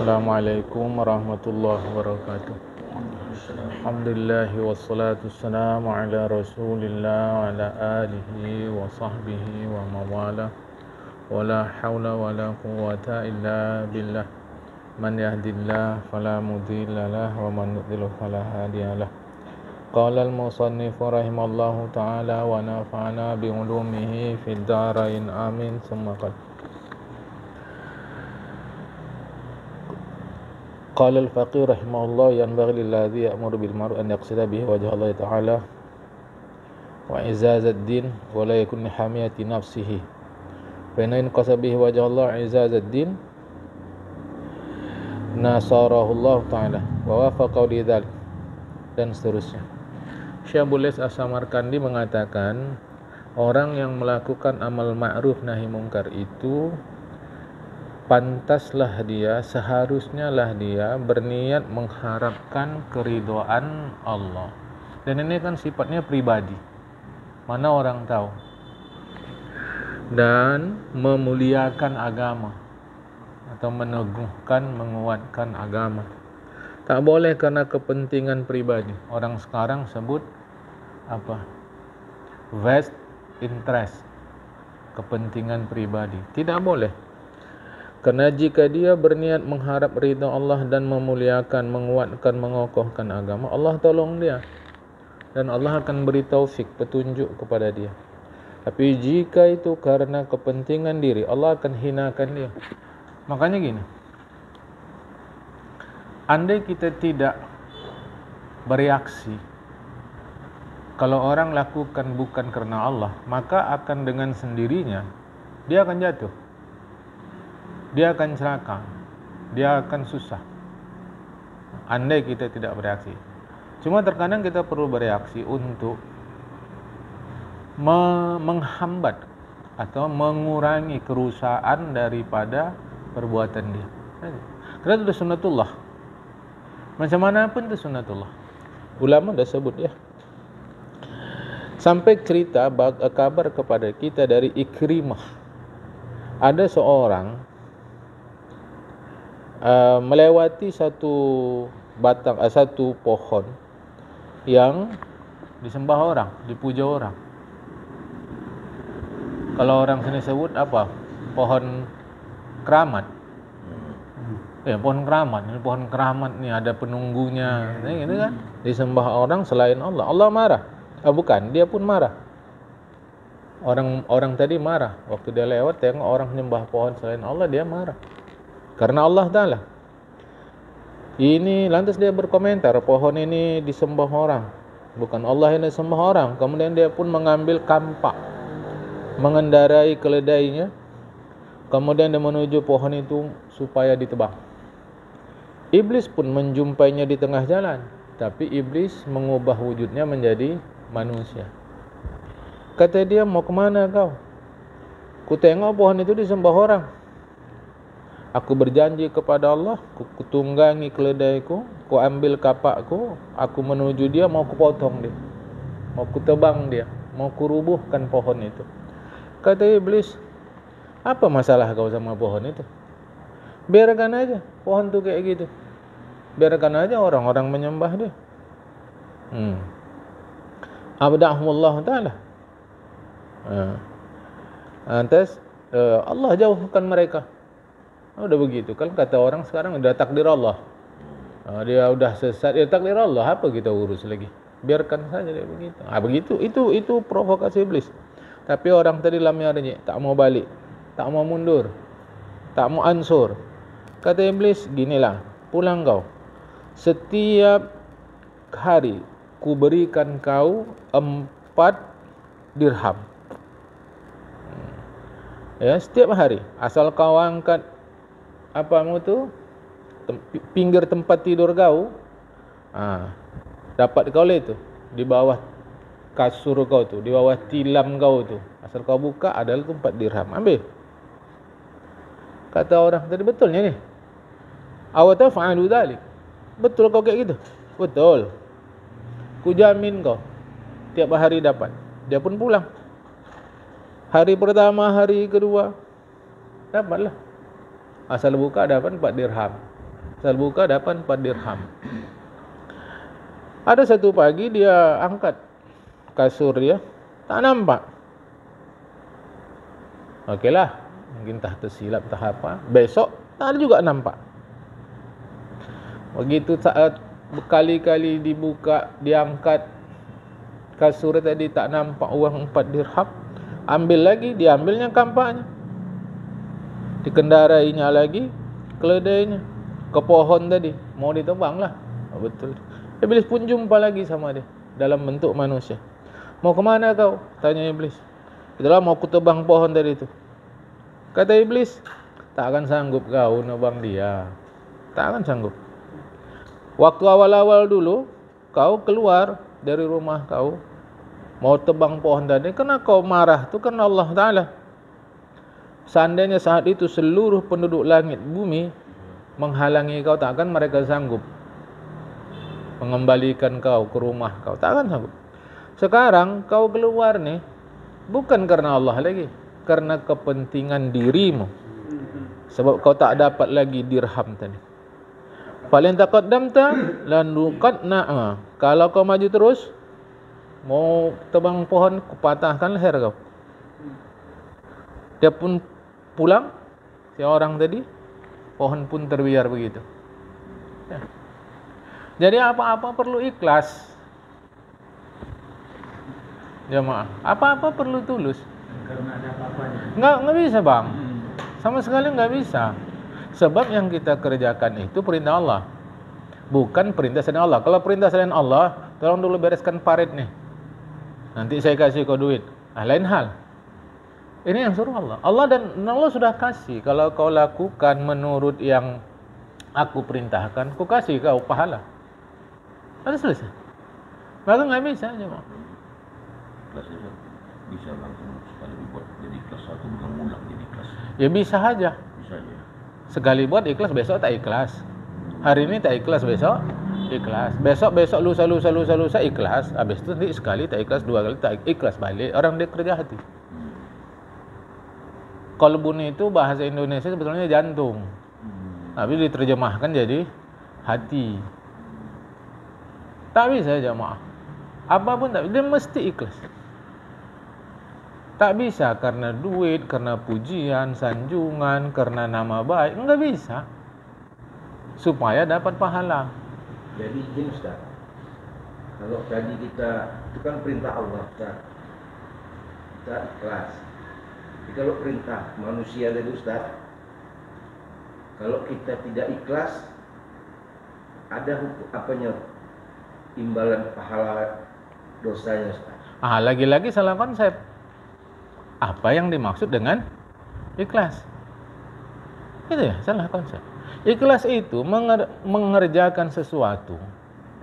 Assalamualaikum warahmatullahi wabarakatuh. Alhamdulillah wassalatu wassalamu ala Rasulillah wa ala alihi wa sahbihi wa mawala. Wala hawla wala quwwata illa billah. Man yahdillah fala mudilla lah wa man yudlil fala hadiyalah. Qala al-musannif rahimallahu ta'ala wa nafa'ana bi ulumihi fid darain amin. Summa qala al-faqih rahimahullah yanbaghi lilladhi ya'muru bil ma'ruf an yaqsida bihi wajha Allah ta'ala wa izaz ad-din wa la yakun hamiyati nafsihi fa in qasada bihi wajha Allah izaz ad-din nasarahu Allah ta'ala wa wafaqa li dzalik, dan seterusnya. Syekh Bules As-Samarkandi mengatakan orang yang melakukan amal ma'ruf nahi mungkar itu pantaslah dia, seharusnya lah dia berniat mengharapkan keridhaan Allah. Dan ini kan sifatnya pribadi, mana orang tahu. Dan memuliakan agama atau meneguhkan, menguatkan agama. Tak boleh karena kepentingan pribadi. Orang sekarang sebut apa? Vested interest, kepentingan pribadi. Tidak boleh. Karena jika dia berniat mengharap ridha Allah dan memuliakan, menguatkan, mengokohkan agama, Allah tolong dia. Dan Allah akan beri taufik, petunjuk kepada dia. Tapi jika itu karena kepentingan diri, Allah akan hinakan dia. Makanya gini, andai kita tidak bereaksi, kalau orang lakukan bukan karena Allah, maka akan dengan sendirinya dia akan jatuh. Dia akan celaka, dia akan susah andai kita tidak bereaksi. Cuma terkadang kita perlu bereaksi untuk menghambat atau mengurangi kerusakan daripada perbuatan dia. Karena itu sunnatullah. Macam mana pun itu sunnatullah. Ulama dah sebut ya. Sampai cerita kabar kepada kita dari Ikrimah. Ada seorang melewati satu pohon yang disembah orang, dipuja orang. Kalau orang sini sebut apa? Pohon keramat. Pohon keramat. Ini pohon keramat ni ada penunggunya. Ini kan disembah orang selain Allah. Allah marah. Bukan, dia pun marah. Orang tadi marah waktu dia lewat tengok orang menyembah pohon selain Allah, dia marah. Karena Allah Ta'ala. Ini lantas dia berkomentar, pohon ini disembah orang, bukan Allah yang disembah orang. Kemudian dia pun mengambil kampak, mengendarai keledainya, kemudian dia menuju pohon itu supaya ditebang. Iblis pun menjumpainya di tengah jalan, tapi iblis mengubah wujudnya menjadi manusia. Kata dia, mau kemana kau? Ku tengok pohon itu disembah orang. Aku berjanji kepada Allah, ku tunggangi keledaiku, ku ambil kapakku, aku menuju dia, mau ku potong dia, mau ku tebang dia, mau ku rubuhkan pohon itu. Kata iblis, apa masalah kau sama pohon itu? Biarkan aja pohon tu kayak gitu. Biarkan aja orang-orang menyembah dia. Abdahumullah Ta'ala. Lantas Allah jauhkan mereka. Udah begitu kan, kata orang sekarang udah takdir Allah. Dia udah sesat, ya takdir Allah, apa kita urus lagi? Biarkan saja dia begitu. Itu provokasi iblis. Tapi orang tadi lam yarji, tak mau balik, tak mau mundur, tak mau ansur. Kata iblis, ginilah, pulang kau. Setiap hari ku berikan kau 4 dirham. Ya, setiap hari asal kau angkat pinggir tempat tidur kau, dapat kau lah itu di bawah kasur kau tu, di bawah tilam kau tu, asal kau buka adalah 4 dirham, ambil. Kata orang tadi, betulnya ni? Awataf'alu dzalik? Betul kau kayak gitu? Betul. Ku jamin kau tiap hari dapat. Dia pun pulang. Hari pertama, hari kedua, dapatlah. Asal buka dapat 4 dirham. Saya buka dapat 4 dirham. Ada satu pagi dia angkat kasur dia, tak nampak. Okeylah, mungkin entah tersilap entah apa. Besok tak ada juga nampak. Begitu saat berkali-kali dibuka, diangkat kasur tadi tak nampak uang 4 dirham. Ambil lagi, diambilnya kampaknya. Dikendarainya lagi keledainya ke pohon tadi, mau ditebang lah. Betul. Iblis pun jumpa lagi sama dia dalam bentuk manusia. Mau kemana kau? Tanya iblis. Itulah mau kutebang pohon tadi itu. Kata iblis, tak akan sanggup kau nebang dia. Tak akan sanggup. Waktu awal-awal dulu kau keluar dari rumah kau mau tebang pohon tadi, karena kau marah tu kan Allah Ta'ala. Seandainya saat itu seluruh penduduk langit bumi menghalangi kau, tak akan mereka sanggup mengembalikan kau ke rumah kau. Tak akan sanggup. Sekarang kau keluar nih bukan karena Allah lagi, karena kepentingan dirimu. Sebab kau tak dapat lagi dirham tadi. Falin taqaddamta lan nuqadna. Kalau kau maju terus, mau tebang pohon, kupatahkan leher kau. Dia pun pulang, si orang tadi, pohon pun terbiar begitu. Ya. Jadi apa-apa perlu ikhlas. Jemaah, apa-apa perlu tulus. Karena ada apa-apanya. Enggak bisa bang. Sama sekali enggak bisa. Sebab yang kita kerjakan itu perintah Allah, bukan perintah selain Allah. Kalau perintah selain Allah, tolong dulu bereskan parit nih, nanti saya kasih kau duit. Lain hal. Ini yang suruh Allah. Dan Allah sudah kasih. Kalau kau lakukan menurut yang aku perintahkan, ku kasih kau pahala. Ada selesai. Maka nggak bisa aja bang. Kelas itu bisa langsung sekali dibuat jadi kelas 1 mengulang jadi kelas. Ya bisa aja. Bisa aja. Sekali buat ikhlas, besok tak ikhlas. Hari ini tak ikhlas, besok ikhlas. Besok lusa ikhlas. Habis itu nanti sekali tak ikhlas, 2 kali tak ikhlas balik. Orang dia kerja hati. Qalbun itu bahasa Indonesia sebetulnya jantung. Tapi diterjemahkan jadi hati. Tak bisa jemaah. Apapun tak bisa, dia mesti ikhlas. Tak bisa karena duit, karena pujian, sanjungan, karena nama baik. Enggak bisa. Supaya dapat pahala. Jadi gini Ustaz, kalau tadi kita, itu kan perintah Allah Ustaz, kita ikhlas. Jadi kalau perintah manusia tadi Ustaz, kalau kita tidak ikhlas, ada hukum apanya, imbalan pahala dosanya Ustaz. Lagi-lagi salah konsep. Apa yang dimaksud dengan ikhlas? Itu ya, salah konsep. Ikhlas itu mengerjakan sesuatu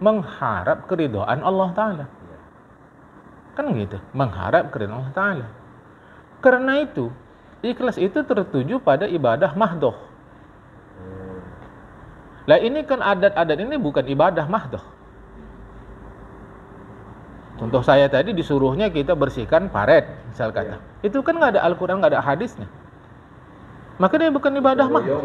mengharap keridhaan Allah Ta'ala. Kan gitu, mengharap keridhaan Allah Ta'ala. Karena itu, ikhlas itu tertuju pada ibadah mahdoh. Lah ini kan adat-adat ini bukan ibadah mahdoh. Contoh saya tadi disuruhnya kita bersihkan paret, misal kata. Itu kan nggak ada Al-Quran, nggak ada hadisnya. Maka dia bukan ibadah mahdoh.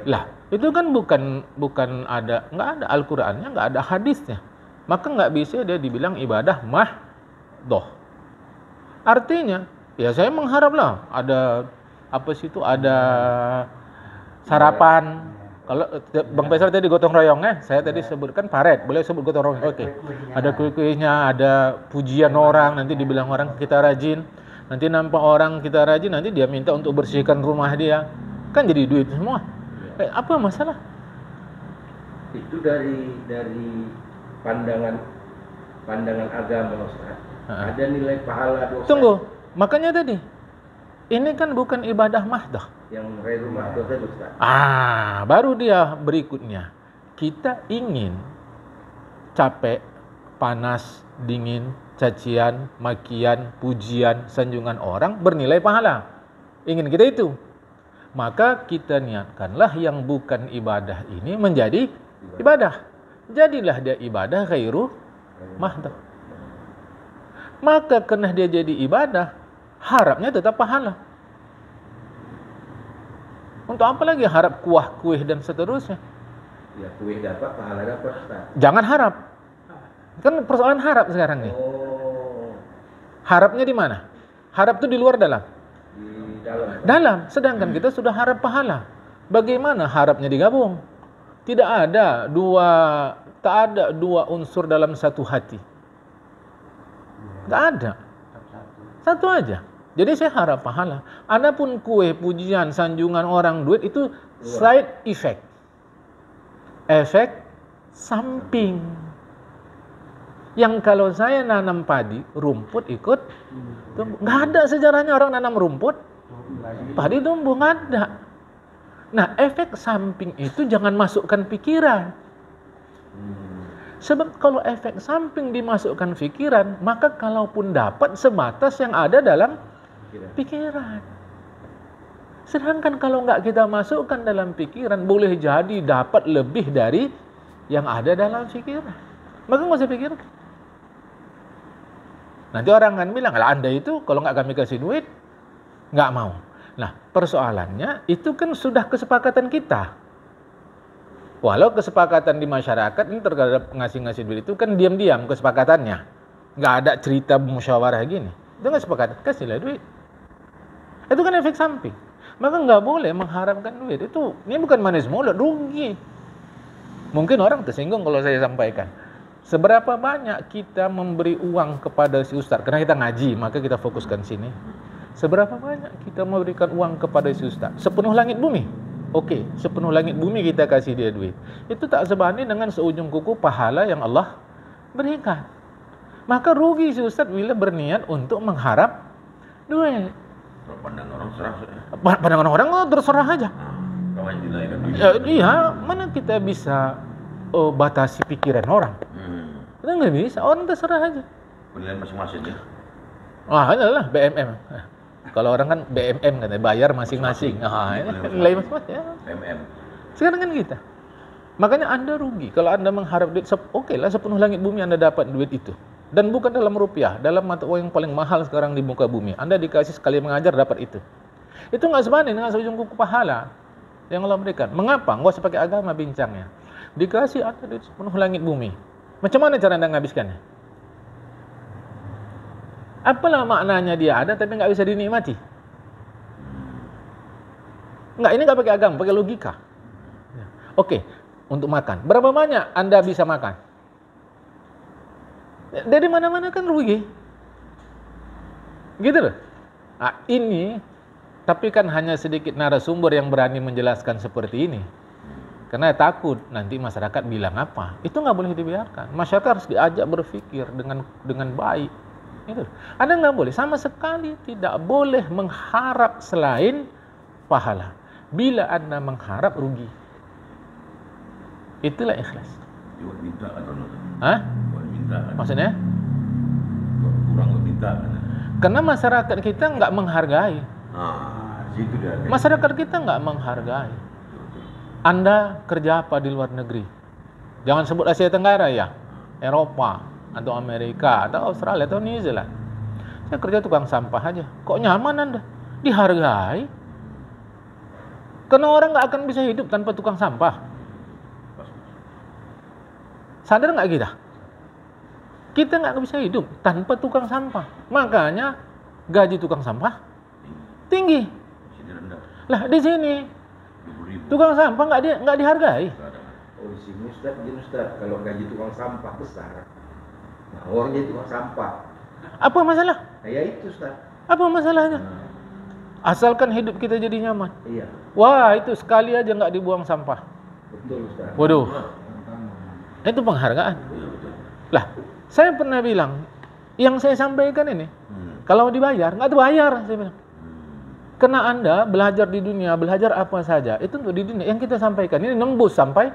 Lah, itu kan bukan ada, nggak ada Al-Qurannya, nggak ada hadisnya. Maka nggak bisa dia dibilang ibadah mahdoh. Artinya, ya saya mengharap lah ada apa sih itu, ada sarapan. Kalau Bang Faisal tadi gotong royong, saya tadi sebutkan paret, boleh sebut gotong royong. Oke. Ada kue-kuenya, ada pujian orang, nanti dibilang orang kita rajin. Nanti nampak orang kita rajin, nanti dia minta untuk bersihkan rumah dia. Kan jadi duit semua. Apa masalah? Itu dari pandangan agama Ustaz. Ada nilai pahala dosa. Tunggu, makanya tadi ini kan bukan ibadah mahdoh. Yang ghairu mahdoh tadi Ustaz. Baru dia berikutnya. Kita ingin capek, panas, dingin, cacian, makian, pujian, sanjungan orang bernilai pahala. Ingin kita itu. Maka kita niatkanlah yang bukan ibadah ini menjadi ibadah. Jadilah dia ibadah ghairu mahdoh. Maka karena dia jadi ibadah, harapnya tetap pahala. Untuk apa lagi harap kuah, kuih dan seterusnya? Ya kue dapat, pahala dapat Ustaz. Jangan harap. Kan persoalan harap sekarang nih. Oh, Harapnya di mana? Harap itu di luar dalam. di dalam. Ustaz. Dalam, sedangkan kita sudah harap pahala. Bagaimana harapnya digabung? Tak ada dua unsur dalam satu hati. Tidak ada. Satu aja. Jadi saya harap pahala. Adapun kue, pujian, sanjungan orang, duit itu side effect. Efek samping. Yang kalau saya nanam padi, rumput ikut tumbuh. Nggak ada sejarahnya orang nanam rumput, padi tumbuh, nggak ada. Nah, efek samping itu jangan masukkan pikiran. Sebab kalau efek samping dimasukkan pikiran, maka kalaupun dapat sebatas yang ada dalam pikiran. Sedangkan kalau nggak kita masukkan dalam pikiran, boleh jadi dapat lebih dari yang ada dalam pikiran. Maka nggak usah pikir. Nanti orang kan bilang, lah Anda itu kalau nggak kami kasih duit, nggak mau. Nah, persoalannya itu kan sudah kesepakatan kita. Walau kesepakatan di masyarakat ini terhadap ngasih-ngasih duit itu kan diam-diam kesepakatannya. Nggak ada cerita musyawarah gini. Itu nggak sepakat, kasihlah duit. Itu kan efek samping. Maka nggak boleh mengharapkan duit. Ini bukan manis mulut, rugi. Mungkin orang tersinggung kalau saya sampaikan. Seberapa banyak kita memberi uang kepada si ustaz? Karena kita ngaji, maka kita fokuskan sini. Seberapa banyak kita memberikan uang kepada si ustaz? Sepenuh langit bumi. Oke, sepenuh langit bumi kita kasih dia duit. Itu tak sebanding dengan seujung kuku pahala yang Allah berikan. Maka rugi si ustaz bila berniat untuk mengharap duit. Pandangan orang serah. Pandangan orang terserah aja. Kawan dilahirkan duit. Iya, mana kita bisa batasi pikiran orang? Kita nggak bisa, orang terserah aja. Penilaian masing-masing ya. Adalah BMM. Kalau orang kan BMM katanya, bayar masing-masing. Ini nilai masing-masing ya. MM. Sekarang kan kita. Makanya Anda rugi kalau Anda mengharap duit. Oke lah, sepenuh langit bumi Anda dapat duit itu. Dan bukan dalam rupiah, dalam mata uang yang paling mahal sekarang di muka bumi. Anda dikasih sekali mengajar dapat itu. Itu nggak sebanding dengan seujung kuku pahala yang Allah berikan. Mengapa? Nggak usah pakai agama bincangnya. Dikasih Anda duit sepenuh langit bumi. Macam mana cara Anda menghabiskannya? Apalah maknanya dia ada tapi nggak bisa dinikmati? Nggak, ini nggak pakai agama, pakai logika. Oke, untuk makan. Berapa banyak Anda bisa makan? Dari mana-mana kan rugi. Gitu loh. Nah, ini, tapi kan hanya sedikit narasumber yang berani menjelaskan seperti ini. Karena takut nanti masyarakat bilang apa. Itu nggak boleh dibiarkan. Masyarakat harus diajak berpikir dengan baik. Itu. Anda nggak boleh, sama sekali tidak boleh mengharap selain pahala. Bila Anda mengharap, rugi. Itulah ikhlas. Buat minta atau Hah? buat minta. Maksudnya? Kurang buat minta. Karena masyarakat kita nggak menghargai. Situ dia. Masyarakat kita nggak menghargai. Anda kerja apa di luar negeri? Jangan sebut Asia Tenggara ya, Eropa atau Amerika atau Australia atau New Zealand. Saya kerja tukang sampah aja. Kok nyaman Anda? Dihargai. Karena orang nggak akan bisa hidup tanpa tukang sampah. Sadar nggak kita? Kita nggak bisa hidup tanpa tukang sampah. Makanya gaji tukang sampah tinggi. Sini rendah. Lah di sini 20.000. tukang sampah nggak dihargai. Oh di sini Ustaz, kalau gaji tukang sampah besar, nah orang jadi tukang sampah. Apa masalah? Nah, ya itu Ustaz. Apa masalahnya? Asalkan hidup kita jadi nyaman. Iya, Wah, itu sekali aja nggak dibuang sampah. betul Ustaz. Waduh, itu penghargaan. Lah, saya pernah bilang, yang saya sampaikan ini, kalau dibayar, nggak dibayar, saya bilang. Karena Anda belajar di dunia, belajar apa saja, itu untuk di dunia. Yang kita sampaikan ini nembus sampai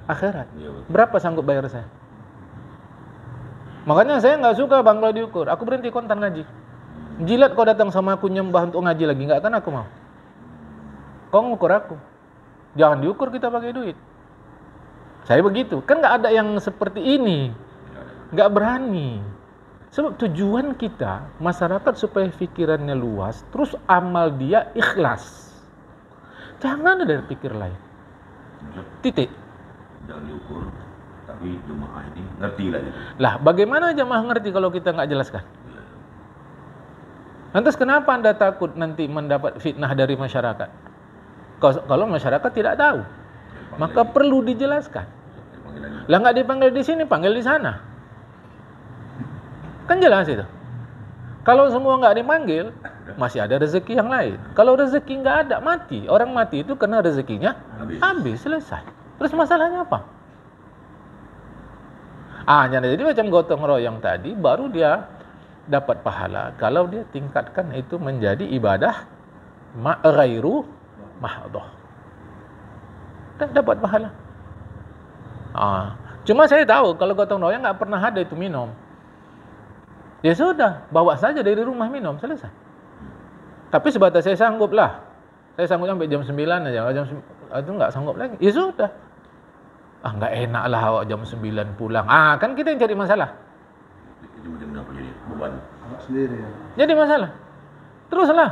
akhirat. Berapa sanggup bayar saya? Makanya saya nggak suka bangla diukur. Aku berhenti kontan ngaji. Jilat kau datang sama aku nyembah untuk ngaji lagi, nggak akan aku mau. Kau ngukur aku. Jangan diukur kita pakai duit. Saya begitu. Kan nggak ada yang seperti ini. Nggak berani. Sebab tujuan kita, masyarakat supaya pikirannya luas, terus amal dia ikhlas. Jangan ada pikir lain. Titik. jangan diukur, tapi jemaah ini ngerti lah gitu. Lah, bagaimana jemaah ngerti kalau kita nggak jelaskan? Lantas kenapa Anda takut nanti mendapat fitnah dari masyarakat? Kalau masyarakat tidak tahu, maka perlu dijelaskan. Lah nggak dipanggil di sini, panggil di sana. Kan jelas itu. Kalau semua nggak dipanggil, masih ada rezeki yang lain. Kalau rezeki nggak ada, mati. Orang mati itu karena rezekinya habis, selesai. Terus masalahnya apa? Jadi macam gotong royong tadi, baru dia dapat pahala kalau dia tingkatkan itu menjadi ibadah ghairu mahdhah. Dapat pahala. Cuma saya tahu kalau gotong royong nggak pernah ada itu minum. Ya sudah, bawa saja dari rumah minum, selesai. Tapi sebatas saya sanggup lah. Saya sanggup sampai jam 9 aja. Jam itu nggak sanggup lagi. Ya sudah. Nggak enak lah awak jam 9 pulang. Kan kita yang cari masalah. Itu macam apa jadi beban? Awak sendiri ya. Jadi masalah. Teruslah.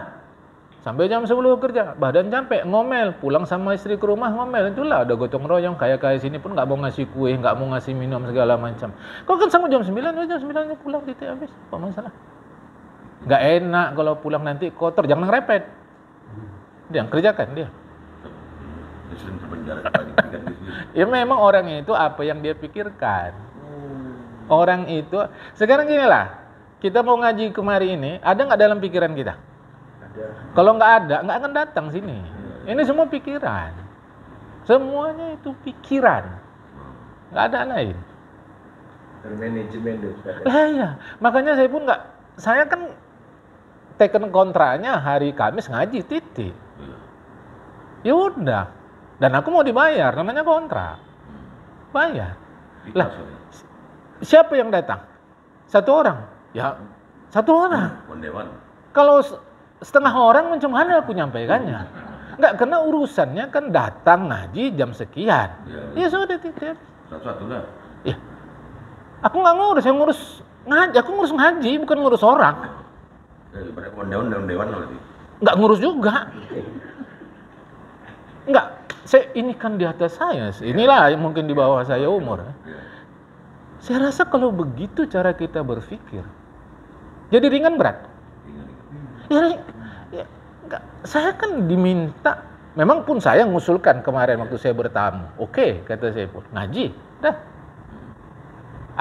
Sampai jam 10 kerja. Badan capek, ngomel. Pulang sama istri ke rumah, ngomel. Itulah ada gotong royong. Kayak sini pun nggak mau ngasih kue, nggak mau ngasih minum segala macam. Kau kan sanggup jam 9, jam 9 pulang titik habis. Apa masalah? Nggak enak kalau pulang nanti kotor. Jangan ngerepet. Dia kerjakan dia. Sering terpenjara pikirkan di sini. Ya memang orang itu apa yang dia pikirkan. Orang itu sekarang gini lah. Kita mau ngaji kemari ini, ada nggak dalam pikiran kita? Ada. Kalau nggak ada, nggak akan datang sini. Ini semua pikiran. Semuanya itu pikiran. Nggak ada lain. Manajemen itu. Iya. Makanya saya pun nggak. Saya kan taken kontraknya hari Kamis ngaji titik. Ya udah. Dan aku mau dibayar, namanya kontrak. Bayar. Lah, siapa yang datang? Satu orang. Ya, satu orang. Dewan. Kalau setengah orang macam mana aku nyampaikannya? Enggak, karena urusannya kan datang ngaji jam sekian. Ya sudah titik. Satu-satu lah. Ya. Aku nggak ngurus, yang ngurus ngaji. Aku ngurus ngaji, bukan ngurus orang. Pada dewan nanti. Nggak ngurus juga. Enggak. Ini kan di atas saya. Inilah yang mungkin di bawah saya umur. Saya rasa kalau begitu cara kita berpikir, jadi ringan berat. Ya, enggak. Saya kan diminta, memang pun saya ngusulkan kemarin waktu saya bertamu. Oke, kata saya pun, ngaji. Dah.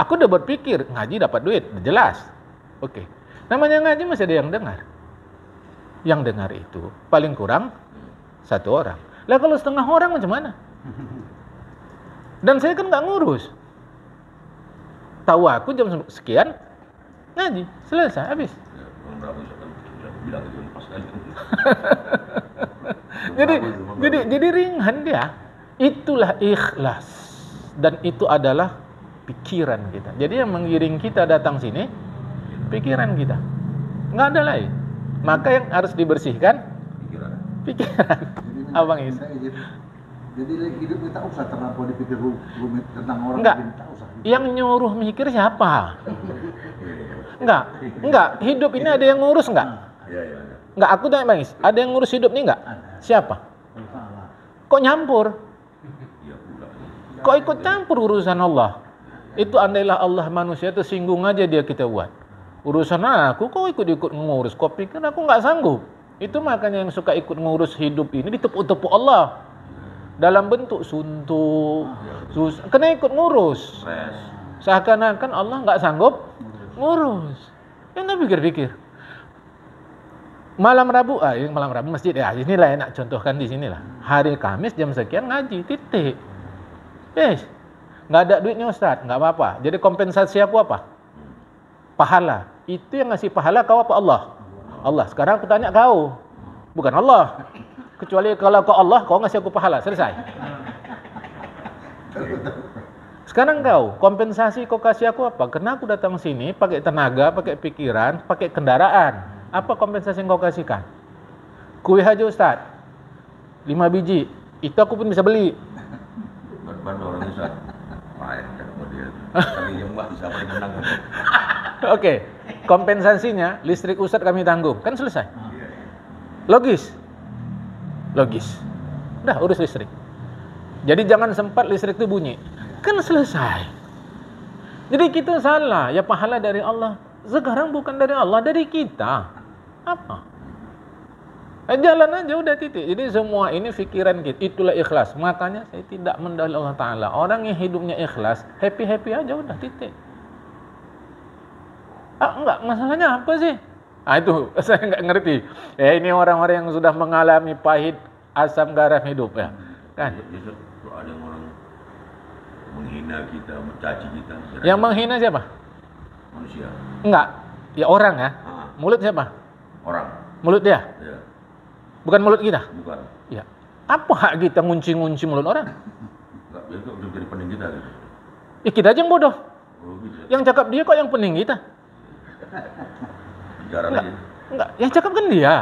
Aku udah berpikir, ngaji dapat duit, jelas. Oke. Namanya ngaji masih ada yang dengar. Yang dengar itu paling kurang satu orang. Lah kalau setengah orang macam mana? Dan saya kan nggak ngurus. Tahu aku jam sekian ngaji, selesai, habis. Jadi ringan dia. Itulah ikhlas. Dan itu adalah pikiran kita. Jadi yang mengiring kita datang sini, pikiran kita. Nggak ada lain. Maka yang harus dibersihkan pikiran. Abang Is. Jadi hidup kita usah terlampau dipikir rumit tentang orang. Enggak. Tak usah. Yang nyuruh mikir siapa? Enggak. Hidup ini ada yang ngurus enggak? Iya. Enggak, aku tanya Bang Is. Ada yang ngurus hidup ini enggak? Siapa? Kok nyampur? Kok ikut campur urusan Allah? Itu andailah Allah manusia tersinggung aja dia kita buat. Urusan aku kok ikut-ikut ngurus? Kok pikir aku enggak sanggup? Itu makanya yang suka ikut ngurus hidup ini ditepuk-tepuk Allah. Dalam bentuk suntuk. Kena ikut ngurus. Seakan-akan Allah nggak sanggup ngurus. Ya nggak pikir-pikir. Malam Rabu masjid ya. Inilah enak contohkan di sinilah. Hari Kamis jam sekian ngaji, titik. Yes. Nggak ada duitnya Ustaz, nggak apa-apa. Jadi kompensasi aku apa? Pahala. Itu yang ngasih pahala kau apa Allah? Allah. Sekarang aku tanya kau, bukan Allah. Kecuali kalau kau Allah, kau ngasih aku pahala. Selesai. Sekarang kau, kompensasi kau kasih aku apa? Karena aku datang sini pakai tenaga, pakai pikiran, pakai kendaraan. Apa kompensasi yang kau kasihkan? Kue aja Ustaz, 5 biji. Itu aku pun bisa beli. Bantu orang Ustaz. Baik, kemudian kami nyembah bisa menang. Oke, kompensasinya listrik Ustaz kami tanggung, kan selesai. Logis. Udah urus listrik. Jadi jangan sempat listrik itu bunyi. Kan selesai. Jadi kita salah, ya pahala dari Allah. Sekarang bukan dari Allah, dari kita. Apa? Jalan aja udah titik. Jadi semua ini pikiran kita. Itulah ikhlas. Makanya saya tidak mendalil Allah Ta'ala. Orang yang hidupnya ikhlas, happy-happy aja udah titik. Enggak, masalahnya apa sih? Itu saya nggak ngerti. Ini orang-orang yang sudah mengalami pahit asam garam hidup ya. Kan? Biasa kalau ada orang menghina kita, mencaci kita. Yang menghina siapa? Manusia. Enggak. Ya orang ya. Mulut siapa? Orang. Mulut dia. Ya. Bukan mulut kita. Bukan. Ya. Apa hak kita ngunci-ngunci mulut orang? Enggak, biasa udah jadi pening kita gitu. Ya kita aja yang bodoh. Oh, gitu. Yang cakap dia kok yang pening kita? Jarang aja. Enggak, yang cakap kan dia.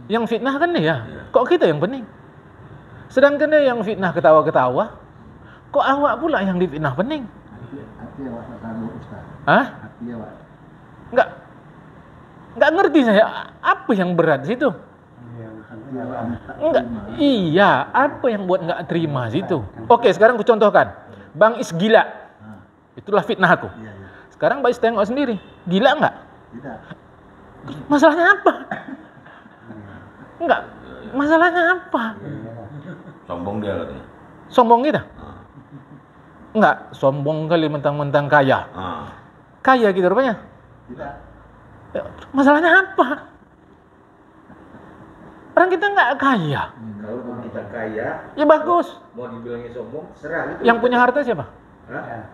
Yang fitnah kan dia. Kok kita yang pening? Sedangkan dia yang fitnah ketawa-ketawa. Kok awak pula yang difitnah pening? Hati awak tak tahu Ustaz. Hah? Hati awak. Enggak ngerti saya. Apa yang berat situ? Hati awak tak Enggak. terima. Iya, apa yang buat enggak terima situ? Oke, sekarang aku contohkan. Bang Is gila. Itulah fitnah aku. Iya, iya. Sekarang Bang Is tengok sendiri. Gila enggak? Tidak. Masalahnya apa? Enggak. Masalahnya apa? Sombong dia katanya. Sombong kita? Enggak, sombong kali mentang-mentang kaya. Kaya gitu rupanya. Tidak. Masalahnya apa? Orang kita enggak kaya. Kalau kita kaya, Ya bagus. mau dibilangnya sombong, serah itu. Yang punya harta siapa? Hah?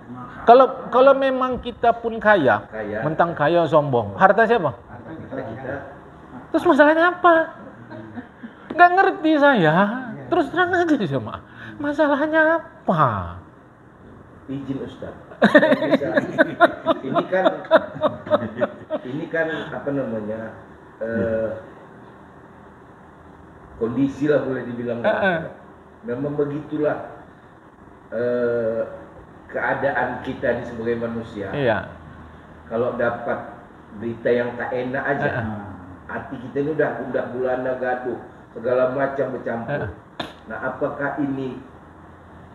Kalau memang kita pun kaya, Kaya. mentang kaya sombong. Harta siapa? Kita Terus masalahnya apa? Nggak ngerti saya. Terus terang aja sama. Masalahnya apa? izin Ustaz. Bisa. Ini kan apa namanya? Kondisi lah boleh dibilang. Memang begitulah keadaan kita di sebagai manusia. Iya. Kalau dapat berita yang tak enak aja, hati kita ini udah gulana gaduh, segala macam bercampur. Nah, apakah ini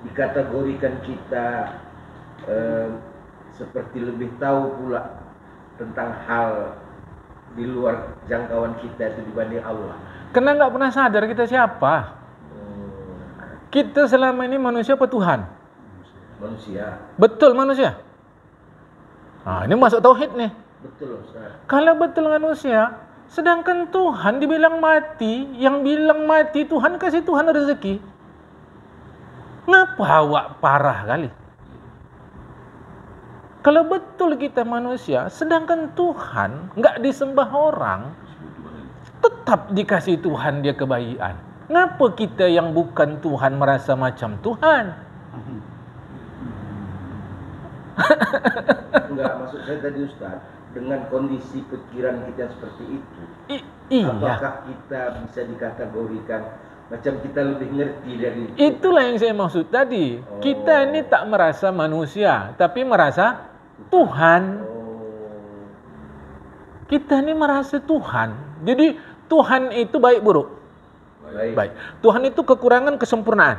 dikategorikan kita seperti lebih tahu pula tentang hal di luar jangkauan kita itu dibanding Allah? Karena nggak pernah sadar kita siapa. Kita selama ini manusia apa Tuhan? Manusia. Betul manusia. Nah, ini masuk tauhid nih. Betul Ustaz. Kalau betul manusia, sedangkan Tuhan dibilang mati, yang bilang mati Tuhan kasih Tuhan rezeki. Ngapa awak parah kali? Kalau betul kita manusia, sedangkan Tuhan nggak disembah orang, tetap dikasih Tuhan dia kebaikan. Ngapa kita yang bukan Tuhan merasa macam Tuhan? Enggak, maksud saya tadi Ustaz, dengan kondisi pikiran kita seperti itu, Iya. apakah kita bisa dikategorikan macam kita lebih ngerti dari itu? Itulah yang saya maksud tadi. Kita ini tak merasa manusia, tapi merasa Tuhan. Kita ini merasa Tuhan. Jadi Tuhan itu baik buruk? Baik. Tuhan itu kekurangan kesempurnaan.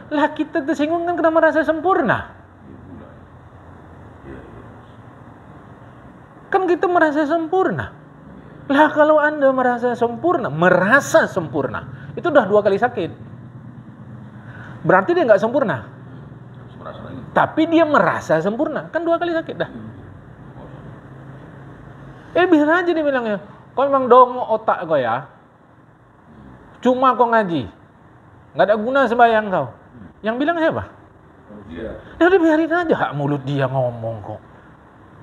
Lah kita tersinggung kan kena merasa sempurna. Kan kita merasa sempurna. Lah kalau Anda merasa sempurna, itu udah 2 kali sakit. Berarti dia nggak sempurna. Tapi dia merasa sempurna, kan 2 kali sakit dah. Biar aja dia bilangnya, kau memang dong otak kau ya. Cuma kau ngaji, nggak ada guna sembahyang kau. Yang bilang siapa? Ya udah biarin aja hak mulut dia ngomong kok.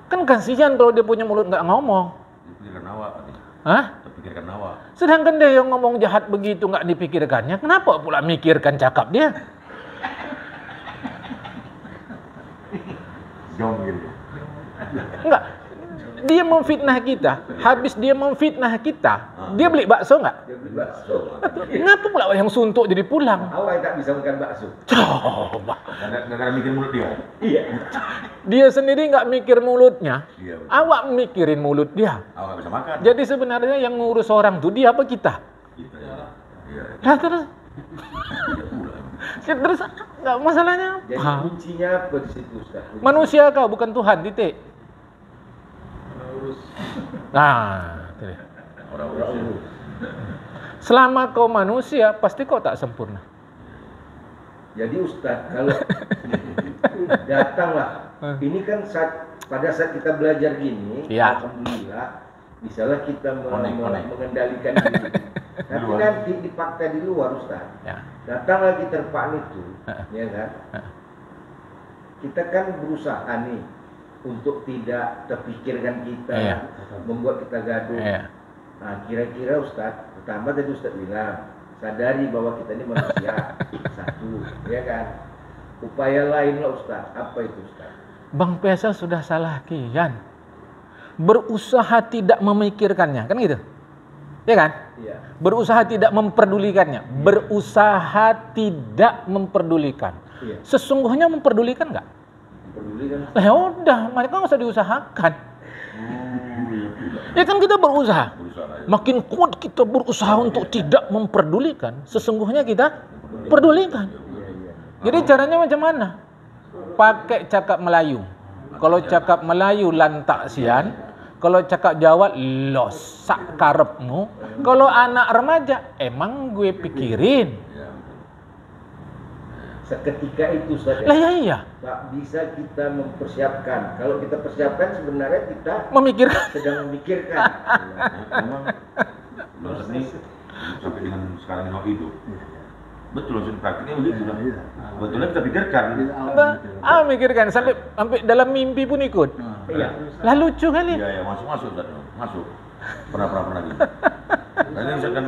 Kan kasihan kalau dia punya mulut nggak ngomong. Dipikirkan awak. Hah? Dipikirkan awak. Sedangkan dia yang ngomong jahat begitu nggak dipikirkannya, kenapa pula mikirkan cakap dia? Jom gitu. Enggak. Dia memfitnah kita. Habis dia memfitnah kita, dia beli bakso nggak? Dia beli bakso. Ngapa pula yang suntuk jadi pulang? Awak yang tak bisa makan bakso. Coba. Nggak mikir mulut dia. Iya. Dia sendiri nggak mikir mulutnya. Iya, betul. Awak mikirin mulut dia. Awak nggak bisa makan. Jadi sebenarnya yang ngurus orang tuh dia apa kita? Gitu ya. Iya. Lah terus Iya pula. Terus nggak masalahnya Jadi apa? kuncinya apa di situ Ustaz? Manusia kau bukan Tuhan, titik. Nah, itu dia. Orang Orang Rusia. urus. Selama kau manusia, pasti kau tak sempurna. Jadi Ustaz, kalau datanglah, ini kan pada saat kita belajar gini, Ya. alhamdulillah, misalnya kita Konek. mengendalikan diri. Tapi Luar. nanti dipaksa di luar Ustaz, Ya. datang lagi terpaan itu, Heeh. ya kan? Heeh. Kita kan berusaha nih untuk tidak terpikirkan kita, Iya. membuat kita gaduh. Ya. Nah, kira-kira Ustaz, pertama tadi Ustaz bilang, sadari bahwa kita ini manusia, satu, ya kan? Upaya lain lah Ustaz, apa itu Ustaz? Bang Faisal sudah salah kian. Berusaha tidak memikirkannya, kan gitu? Ya kan? Iya. Berusaha tidak memperdulikannya. Berusaha tidak memperdulikan. Iya. Sesungguhnya memperdulikan nggak? Peduli kan? Lah ya udah, mereka nggak usah diusahakan. Ya kan kita berusaha. Makin kuat kita berusaha untuk tidak memperdulikan, sesungguhnya kita perdulikan. Iya, iya. Jadi caranya macam mana? Pakai cakap Melayu. Kalau cakap Melayu lantak sian, kalau cakap Jawa losak karepmu. Kalau anak remaja, emang gue pikirin. Seketika itu Ustaz, Lah ya iya, tak bisa kita mempersiapkan. Kalau kita persiapkan sebenarnya kita memikirkan. sedang memikirkan. Memang dosa ini sampai dengan sekarang yang hidup. Betul, langsung praktiknya begitu lah. Iya. Betulnya kita pikirkan. Mikirkan sampai dalam mimpi pun ikut. Iya. Lah lucu kali. Iya, masuk Ustaz. Masuk. Pernah lagi. Tadi misalkan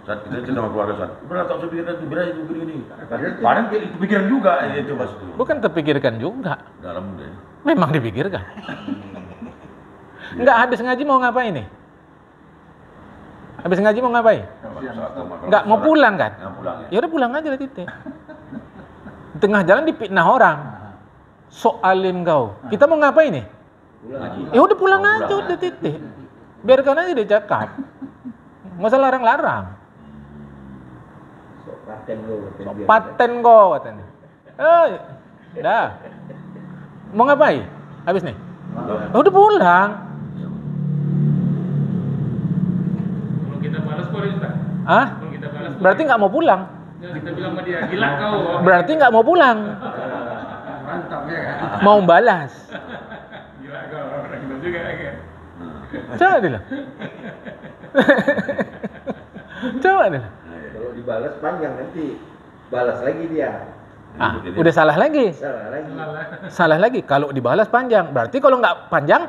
saat kita cerita sama keluarga Ustaz, pernah tak usah pikirkan itu, biar itu begini. Padahal itu pikiran juga itu Mas itu. Bukan terpikirkan juga, Dalam deh. memang dipikirkan. Enggak, habis ngaji mau ngapain nih? Habis ngaji mau ngapain? Enggak, mau pulang kan? Nggak pulang ya. Ya udah pulang aja lah titik. Di tengah jalan dipitnah orang. Sok alim kau. Kita mau ngapain nih? Pulang. Ya udah pulang aja udah titik. Biarkan aja dia cakap. Nggak usah larang-larang. Sok paten gue. Sok paten kau katanya. Dah. Mau ngapain? Habis nih? Ya udah pulang. Kalau kita balas boleh Ustaz? Hah? Kalau kita balas Berarti nggak mau pulang. ya, kita bilang sama dia, gila kau. Berarti nggak mau pulang. Mantap ya kan? Mau balas. Gila kau, orang gitu juga kan? Coba dulu. Coba dulu. Kalau dibalas panjang nanti balas lagi dia. Udah salah lagi. Salah lagi. Salah lagi. Kalau dibalas panjang. Berarti kalau nggak panjang,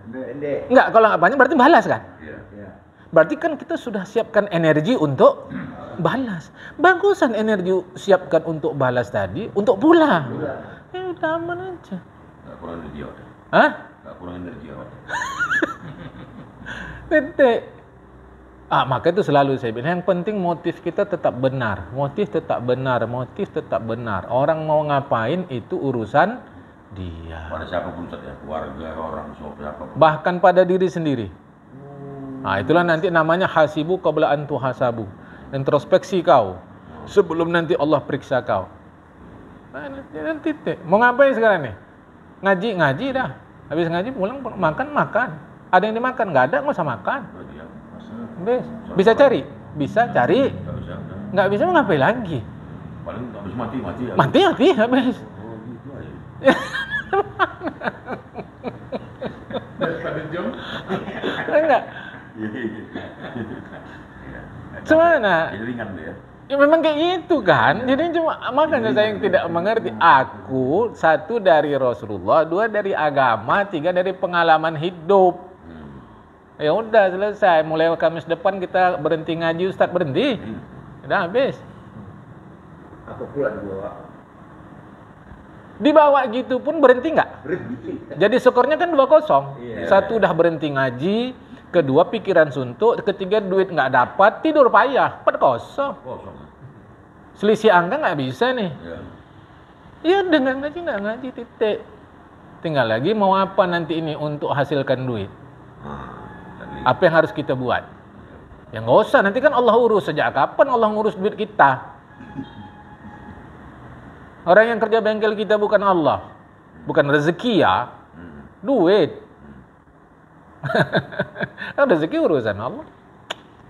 Pendek. nggak. Kalau nggak panjang berarti balas kan? Iya. Ya. Berarti kan kita sudah siapkan energi untuk balas. Bagusan energi siapkan untuk balas tadi, untuk pulang. Ya udah aman aja. Nggak kurang energi awak. Hah? Nggak kurang energi awak. Titik. Maka itu selalu saya bilang, yang penting motif kita tetap benar. Motif tetap benar, motif tetap benar. Orang mau ngapain itu urusan dia. Pada siapapun Ustaz ya, keluarga, orang, siapa. Bahkan pada diri sendiri. Itulah nanti namanya hasibu qabla an tuhasabu. Introspeksi kau sebelum nanti Allah periksa kau. Nah, titik. Mau ngapain sekarang nih? Ngaji dah. Habis ngaji pulang makan. Ada yang dimakan? Nggak ada, nggak usah makan. Berarti ya. Bisa cari? Bisa cari. Nggak bisa. Udah. Nggak bisa mau ngapain lagi? Paling habis mati ya. Mati habis. Oh gitu aja. Daripada jom. Enggak. Cuman Jadi ringan deh ya. ya memang kayak gitu kan. Jadi cuma makanya saya yang tidak mengerti. Aku satu dari Rasulullah, dua dari agama, tiga dari pengalaman hidup. Ya udah selesai. Mulai Kamis depan kita berhenti ngaji, Ustaz berhenti. Udah habis. Apa pula dibawa? Dibawa gitu pun berhenti nggak? Berhenti. Jadi skornya kan 2-0. Iya. Satu udah berhenti ngaji, kedua pikiran suntuk, ketiga duit nggak dapat, tidur payah, 4-0. Kosong. Selisih angka nggak bisa nih. Ya. Iya dengan ngaji nggak ngaji titik. Tinggal lagi mau apa nanti ini untuk hasilkan duit. Tadi. Apa yang harus kita buat? Ya nggak usah. Nanti kan Allah urus. Sejak kapan Allah ngurus duit kita? Orang yang kerja bengkel kita bukan Allah. Bukan rezeki ya. Duit. Rezeki urusan Allah.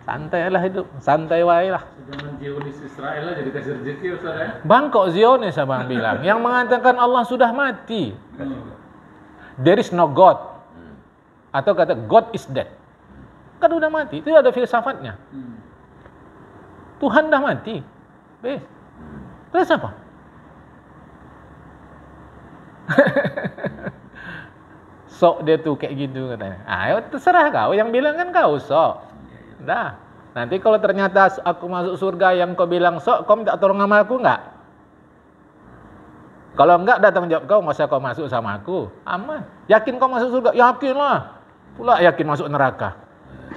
Santai lah hidup. Santai wae lah. Zaman Zionis Israel lah jadi kasih rezeki Ustaz ya. Bangkok Zionis abang bilang. Yang mengatakan Allah sudah mati. There is no God. Atau kata God is dead. Kan udah mati. Itu ada filsafatnya. Tuhan dah mati. Terus apa? Sok dia tuh kayak gitu katanya. Ah, terserah kau. Yang bilang kan kau sok. Dah. Nanti kalau ternyata aku masuk surga yang kau bilang sok, kau minta tolong sama aku enggak? Kalau enggak, datang jawab kau, masa kau masuk sama aku? Aman. Yakin kau masuk surga? Yakinlah. Pula yakin masuk neraka.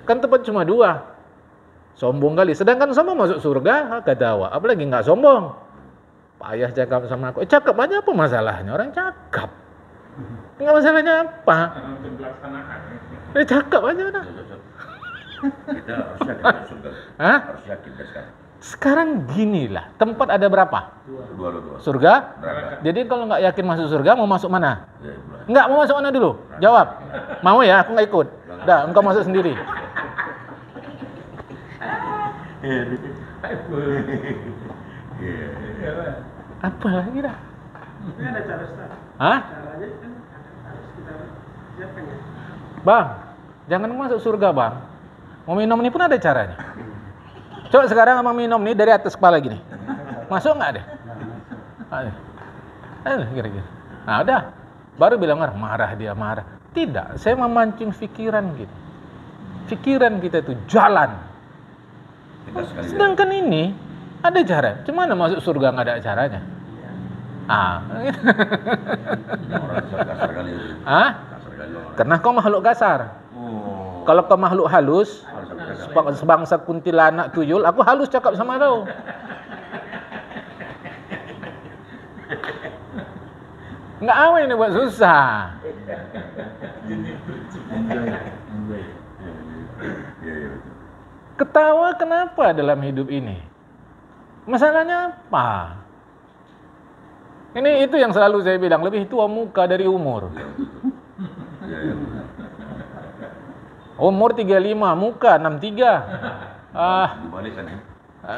Kan tempat cuma dua. Sombong kali. Sedangkan sombong masuk surga, kata awak. Apalagi enggak sombong. Payah cakap sama aku. Cakap aja apa masalahnya? Orang cakap. Enggak masalahnya apa? Untuk pelaksanaan. Cakap aja udah. Kita harus yakin masuk surga. Hah? Harus yakin dah sekarang. Sekarang ginilah. Tempat ada berapa? Dua. Surga? Neraka. Jadi kalau nggak yakin masuk surga, mau masuk mana? Ya, mulai. Nggak, mau masuk mana dulu? Jawab. Mau ya? Aku nggak ikut. Dah, engkau masuk sendiri. Apa lagi dah? Ini ada cara Ustaz. Hah? Caranya kan harus kita siapkan ya. Bang, jangan masuk surga bang. Mau minum ini pun ada caranya. Coba sekarang abang minum nih dari atas kepala gini. Masuk nggak deh? Ada. Kira-kira. Nah udah. Baru bilang marah dia marah. Tidak, saya memancing pikiran gitu. Pikiran kita itu jalan. Kita sekali Sedangkan ini ada cara. Cuma masuk surga nggak ada caranya. Gitu. orang kasar kali itu. Kasar kali orang. Karena kau makhluk kasar. Oh. Kalau kau makhluk halus, sebangsa kuntilanak tuyul, aku halus cakap sama kau. Nggak awal ini buat susah. Iya. Ketawa kenapa dalam hidup ini? Masalahnya apa? Ini itu yang selalu saya bilang, lebih tua muka dari umur. Iya. Umur 35, muka 63. Dibalik kan ya.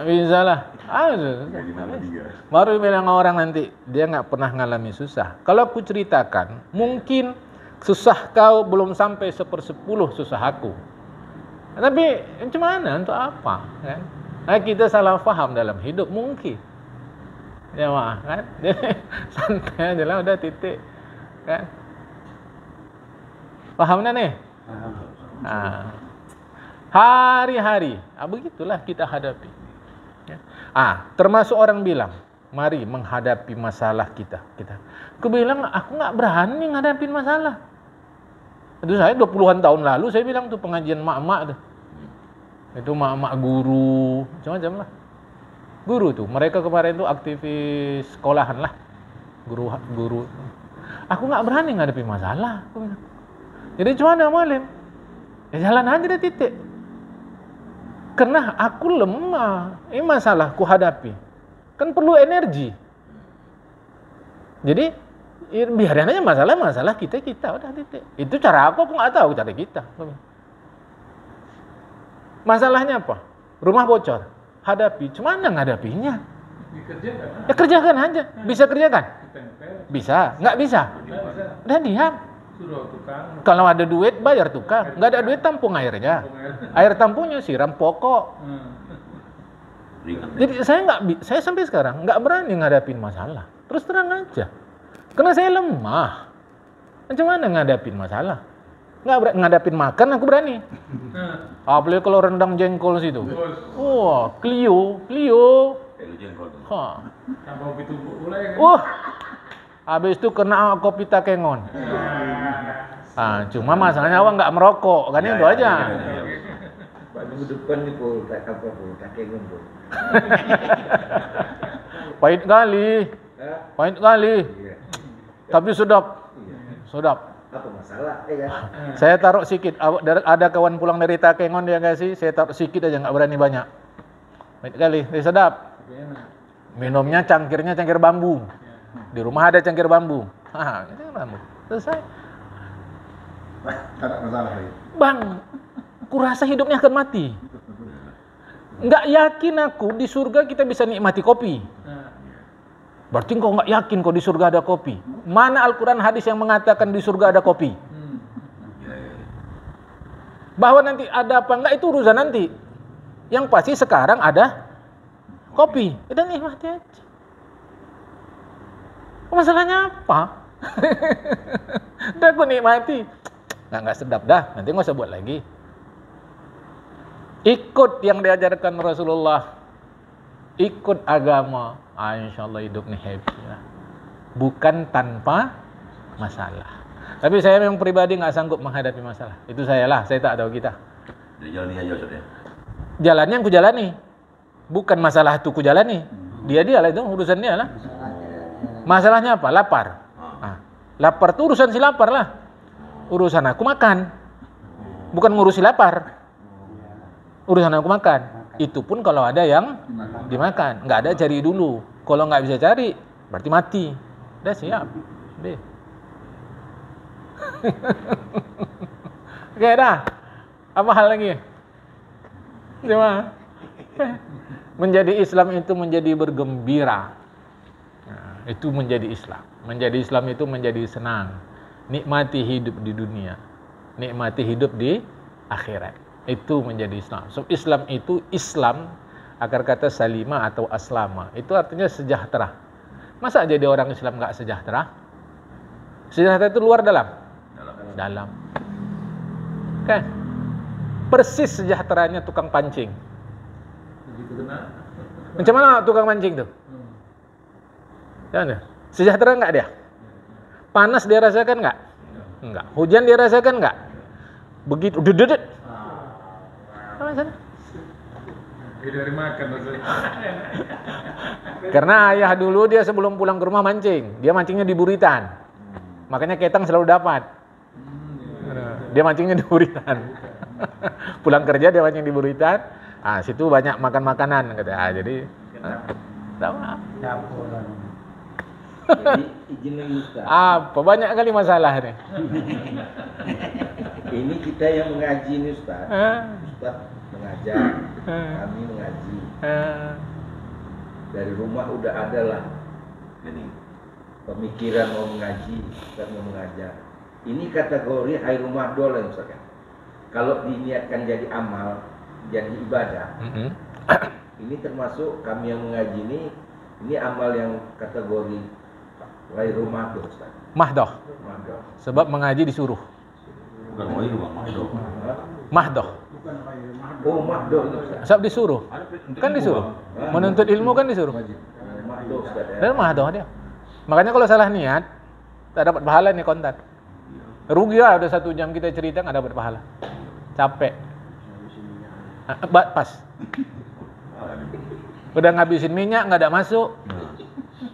Bisa lah. 53. Baru bilang orang nanti, dia nggak pernah ngalami susah. Kalau aku ceritakan, mungkin susah kau belum sampai 1/10 susah aku. Tapi gimana, untuk apa? Kan? Nah, kita salah paham dalam hidup mungkin. Ya maaf kan? Jadi santai aja lah, udah titik. Kan? Paham dah nih? Hari-hari, begitulah kita hadapi. Termasuk orang bilang, mari menghadapi masalah kita. Aku bilang, aku nggak berani ngadapin masalah. Itu saya 20-an tahun lalu saya bilang tuh pengajian mak-mak tuh. Itu mak-mak guru, macam-macam lah. Guru tuh, mereka kemarin tuh aktivis sekolahan lah. Guru. Aku nggak berani ngadepin masalah. Aku bilang. Jadi cuma ada malam. Ya jalan aja deh titik. Karena aku lemah. Ini masalah ku hadapi. Kan perlu energi. Jadi biarin aja masalah kita udah titik. Itu cara aku nggak tahu cara kita. Masalahnya apa? Rumah bocor. Hadapi. Cuma ngadapinya. Dikerjakan. Ya kerjakan aja. Bisa kerjakan? Bisa. Nggak bisa? Udah diam. Suruh tukang. Kalau ada duit bayar tukang. Nggak ada duit tampung airnya. Air tampungnya siram pokok. Jadi saya sampai sekarang nggak berani ngadapin masalah. Terus terang aja. Karena saya lemah. Macam mana ngadapin masalah? Ngadapin makan aku berani. Apalagi kalau rendang jengkol situ. Wah, Clio. Jengkol. Tambah kopi tumbuk mulai kan. Habis itu kena kopi takengon. Cuma masalahnya awak nggak merokok, kan itu aja. Pak minggu depan nih pul, tak apa pul, tak kengen pul. Pahit kali. Iya. Tapi sedap. Apa masalah, ya kan? Saya taruh sedikit. Ada kawan pulang dari Takengon dia kasih, saya taruh sedikit aja, nggak berani banyak. Pahit kali, sedap. Minumnya cangkirnya cangkir bambu. Di rumah ada cangkir bambu. Cangkir bambu. Selesai. Tak ada masalah lagi. Bang, kurasa hidupnya akan mati. Nggak yakin aku di surga kita bisa nikmati kopi. Berarti kau nggak yakin kau di surga ada kopi. Mana Al-Quran hadis yang mengatakan di surga ada kopi? Bahwa nanti ada apa enggak itu urusan nanti. Yang pasti sekarang ada kopi. Udah nikmati aja. Masalahnya apa? Udah aku nikmati. Nggak sedap dah. Nanti nggak usah buat lagi. Ikut yang diajarkan Rasulullah. Ikut agama. Insya Allah hidup nih happy lah. Bukan tanpa masalah. Tapi saya memang pribadi nggak sanggup menghadapi masalah. Itu saya lah. Saya tak tahu kita. Jadi jalani aja Ustaz ya. Jalannya yang ku jalani. Bukan masalah itu ku jalani. Dia lah itu urusan dia lah. Masalahnya apa? Lapar. Lapar itu urusan si lapar lah. Urusan aku makan. Bukan ngurusi lapar. Urusan aku makan. Itu pun kalau ada yang dimakan. Nggak ada cari dulu. Kalau nggak bisa cari, berarti mati. Udah siap. Deh. Oke dah. Apa hal lagi? Cuma menjadi Islam itu menjadi bergembira. Nah, itu menjadi Islam. Menjadi Islam itu menjadi senang. Nikmati hidup di dunia. Nikmati hidup di akhirat. Itu menjadi Islam. So, Islam itu Islam, akar kata salima atau aslama. Itu artinya sejahtera. Masa jadi orang Islam nggak sejahtera? Sejahtera itu luar dalam? Dalam. Oke. Persis sejahteranya tukang pancing. Macam mana tukang pancing tuh? Jangan. Sejahtera nggak dia? Panas dia rasakan nggak? Enggak. Hujan dia rasakan nggak? Begitu dedet. Apa sana? Dari makan maksudnya. Karena ayah dulu dia sebelum pulang ke rumah mancing. Dia mancingnya di Buritan. Makanya ketang selalu dapat. Dia mancingnya di Buritan. Pulang kerja dia mancing di Buritan. Situ banyak makan makanan kata. Jadi sama. Jadi izin lagi Ustaz. Apa banyak kali masalah nih. Ini kita yang mengaji nih Ustaz. Ustaz mengajar, kami mengaji. Dari rumah udah ada lah Ini pemikiran mau mengaji, Ustaz mau mengajar. Ini kategori hayrul mahdhul ya Ustaz kan. Kalau diniatkan jadi amal, jadi ibadah. Ini termasuk kami yang mengaji ini amal yang kategori hayrul mahdhul Ustaz. Mahdoh. Mahdhul. Sebab mengaji disuruh. bukan mau itu Bang, mau. Mahdoh. Oh, mahdhul Ustaz. Sebab disuruh. Kan disuruh. Menuntut ilmu kan disuruh. Mahdhul Ustaz ya. Dan mahdoh dia. Makanya kalau salah niat, tak dapat pahala nih kontak. Rugi lah udah 1 jam kita cerita nggak dapat pahala. Capek. Pas. Udah ngabisin minyak nggak ada masuk.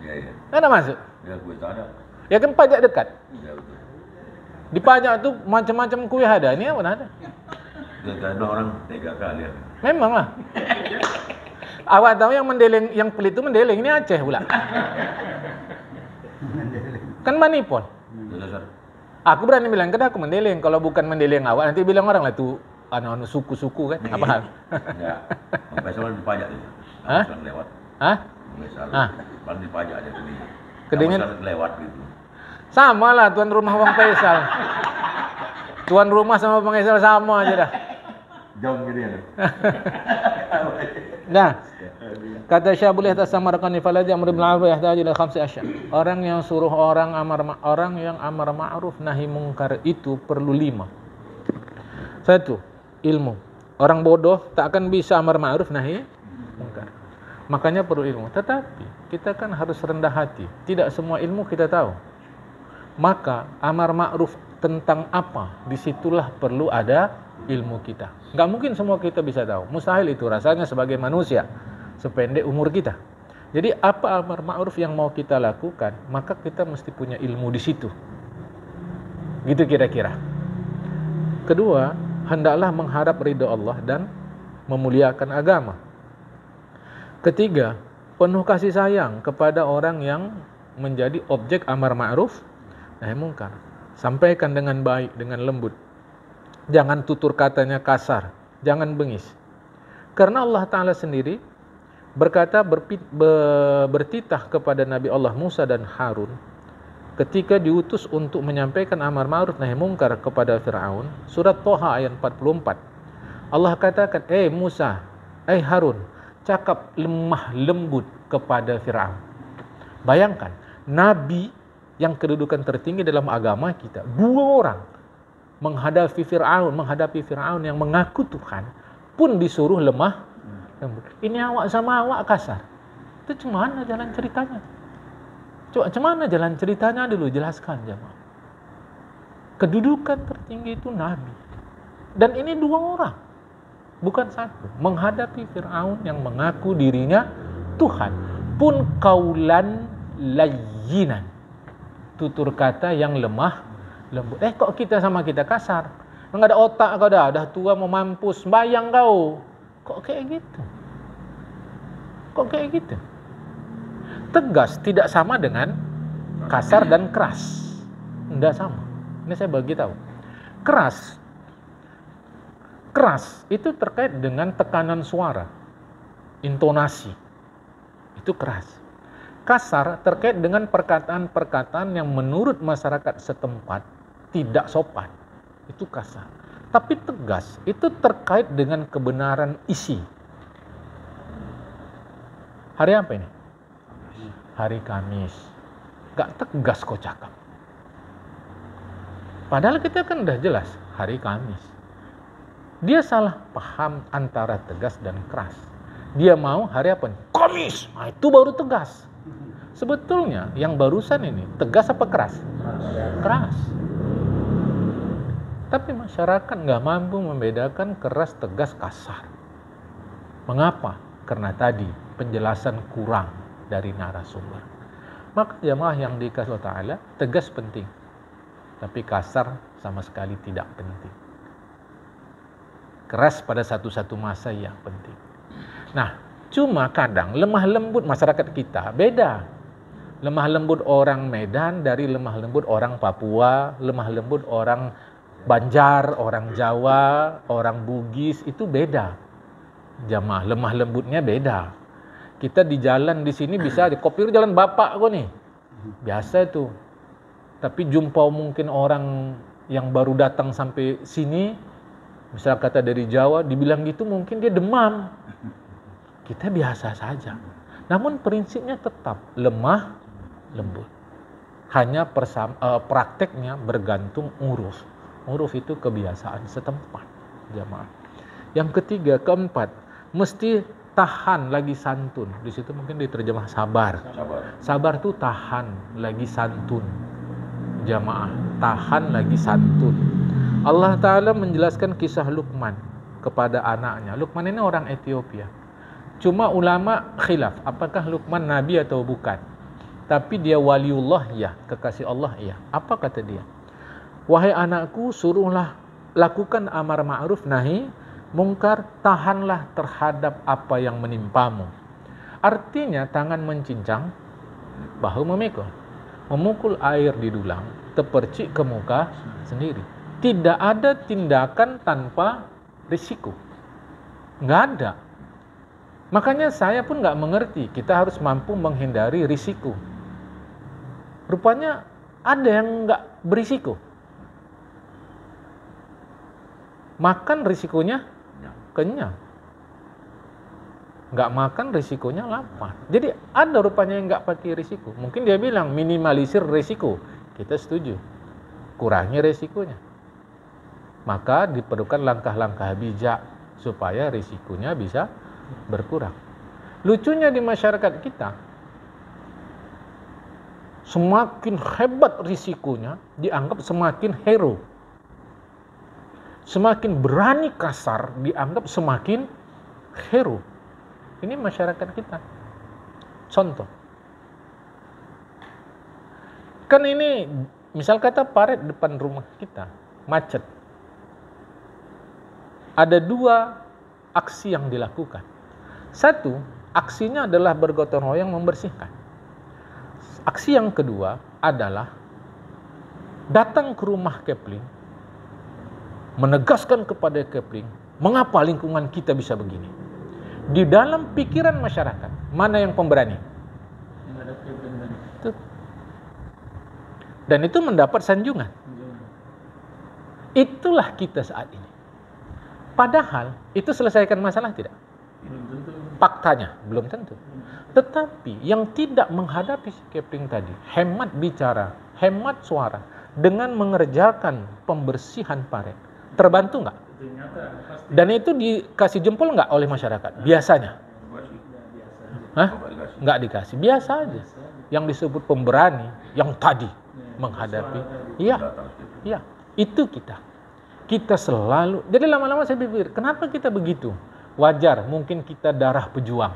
Iya. Nggak ada masuk. Ya gue tak ada. Ya kan pajak dekat. Ya betul. Di pajak tuh macam-macam kue ada. Ini apa ada? Ya karena orang tega kali ya. Memang lah. Awak tahu yang mendeleng, yang pelit itu mendeleng. Ini Aceh pula. Kan manipul. Dasar. Aku berani bilang ke aku mendeleng. Kalau bukan mendeleng awak, nanti bilang orang lah tuh anu suku-suku kan. Apa hal? Ya. Bang Faisal kan dipajak itu. Hah? Kan lewat. Hah? Bang Faisal. Hah? Paling dipajak aja tadi. Kedingin. Lewat gitu. Sama lah tuan rumah Bang Faisal. Tuan rumah sama Bang Faisal sama aja dah. Jauh gini ya. Nah, kata Syabulih tasamarqani fala jamr ibn al yahtaju ila 5 asya. Orang yang suruh orang yang amar ma'ruf nahi mungkar itu perlu 5. 1, ilmu. Orang bodoh tak akan bisa amar ma'ruf nahi mungkar. Makanya perlu ilmu. Tetapi kita kan harus rendah hati. Tidak semua ilmu kita tahu. Maka amar ma'ruf tentang apa? Disitulah perlu ada ilmu kita. Nggak mungkin semua kita bisa tahu. Mustahil itu rasanya sebagai manusia. Sependek umur kita. Jadi apa amar ma'ruf yang mau kita lakukan, maka kita mesti punya ilmu di situ. Gitu kira-kira. Kedua, hendaklah mengharap ridho Allah dan memuliakan agama. Ketiga, penuh kasih sayang kepada orang yang menjadi objek amar ma'ruf nahi mungkar. Sampaikan dengan baik, dengan lembut. Jangan tutur katanya kasar, jangan bengis. Karena Allah Ta'ala sendiri berkata bertitah kepada Nabi Allah Musa dan Harun ketika diutus untuk menyampaikan amar ma'ruf nahi mungkar kepada Fir'aun. Surat Thaha ayat 44. Allah katakan, Musa, Harun, cakap lemah lembut kepada Fir'aun. Bayangkan, Nabi yang kedudukan tertinggi dalam agama kita, 2 orang menghadapi Fir'aun yang mengaku Tuhan pun disuruh lemah lembut. Ini awak sama awak kasar. Itu cemana jalan ceritanya? Coba cemana jalan ceritanya dulu, jelaskan jemaah. Kedudukan tertinggi itu Nabi. Dan ini 2 orang, bukan 1, menghadapi Fir'aun yang mengaku dirinya Tuhan pun kaulan layyinan, tutur kata yang lemah lembut. Kok kita sama kita kasar? Enggak ada otak kau dah tua mau mampus, bayang kau. Kok kayak gitu? Tegas tidak sama dengan kasar dan keras. Enggak sama. Ini saya bagi tahu. Keras itu terkait dengan tekanan suara, intonasi. Itu keras. Kasar terkait dengan perkataan-perkataan yang menurut masyarakat setempat tidak sopan. Itu kasar. Tapi tegas itu terkait dengan kebenaran isi. Hari apa ini? Hari Kamis. Gak tegas kau cakap. Padahal kita kan udah jelas hari Kamis. Dia salah paham antara tegas dan keras. Dia mau hari apa nih? Kamis. Nah, itu baru tegas. Sebetulnya yang barusan ini tegas apa keras? Keras. Tapi masyarakat nggak mampu membedakan keras, tegas, kasar. Mengapa? Karena tadi penjelasan kurang dari narasumber. Maka jemaah yang dikasih Allah Ta'ala, tegas penting. Tapi kasar sama sekali tidak penting. Keras pada satu-satu masa yang penting. Nah, cuma kadang lemah lembut masyarakat kita beda. Lemah lembut orang Medan dari lemah lembut orang Papua, lemah lembut orang Banjar, orang Jawa, orang Bugis, itu beda. Jamaah, lemah lembutnya beda. Kita di jalan di sini bisa dikopir jalan bapak kok nih. Biasa itu. Tapi jumpa mungkin orang yang baru datang sampai sini, misal kata dari Jawa, dibilang gitu mungkin dia demam. Kita biasa saja. Namun prinsipnya tetap lemah lembut. Hanya prakteknya bergantung uruf. Uruf itu kebiasaan setempat, jamaah. Yang ketiga, keempat, mesti tahan lagi santun. Di situ mungkin diterjemah sabar. Sabar itu tahan lagi santun. Jamaah, tahan lagi santun. Allah Ta'ala menjelaskan kisah Luqman kepada anaknya. Luqman ini orang Ethiopia. Cuma ulama khilaf, apakah Luqman nabi atau bukan. Tapi dia waliullah ya, kekasih Allah ya. Apa kata dia? Wahai anakku, suruhlah lakukan amar ma'ruf nahi mungkar, tahanlah terhadap apa yang menimpamu. Artinya tangan mencincang, bahu memikul. Memukul air di dulang, terpercik ke muka sendiri. Tidak ada tindakan tanpa risiko. Nggak ada. Makanya saya pun nggak mengerti, kita harus mampu menghindari risiko. Rupanya ada yang nggak berisiko. Makan risikonya kenyang. Nggak makan risikonya lapar. Jadi ada rupanya yang nggak pakai risiko. Mungkin dia bilang minimalisir risiko. Kita setuju. Kurangi risikonya. Maka diperlukan langkah-langkah bijak supaya risikonya bisa berkurang. Lucunya di masyarakat kita, semakin hebat risikonya dianggap semakin hero. Semakin berani kasar dianggap semakin hero. Ini masyarakat kita. Contoh. Kan ini misal kata paret depan rumah kita macet. Ada 2 aksi yang dilakukan. 1, aksinya adalah bergotong royong membersihkan. Aksi yang kedua adalah datang ke rumah Kepling, menegaskan kepada Kepling, mengapa lingkungan kita bisa begini. Di dalam pikiran masyarakat, mana yang pemberani? Itu. Dan itu mendapat sanjungan. Itulah kita saat ini. Padahal itu selesaikan masalah tidak? Faktanya belum tentu. Tetapi yang tidak menghadapi si Kepling tadi, hemat bicara, hemat suara, dengan mengerjakan pembersihan paret, terbantu nggak? Dan itu dikasih jempol nggak oleh masyarakat? Biasanya. Hah? Nggak dikasih. Biasa aja. Yang disebut pemberani, yang tadi menghadapi. Iya, iya. Itu kita. Kita selalu, jadi lama-lama saya pikir, kenapa kita begitu? Wajar, mungkin kita darah pejuang.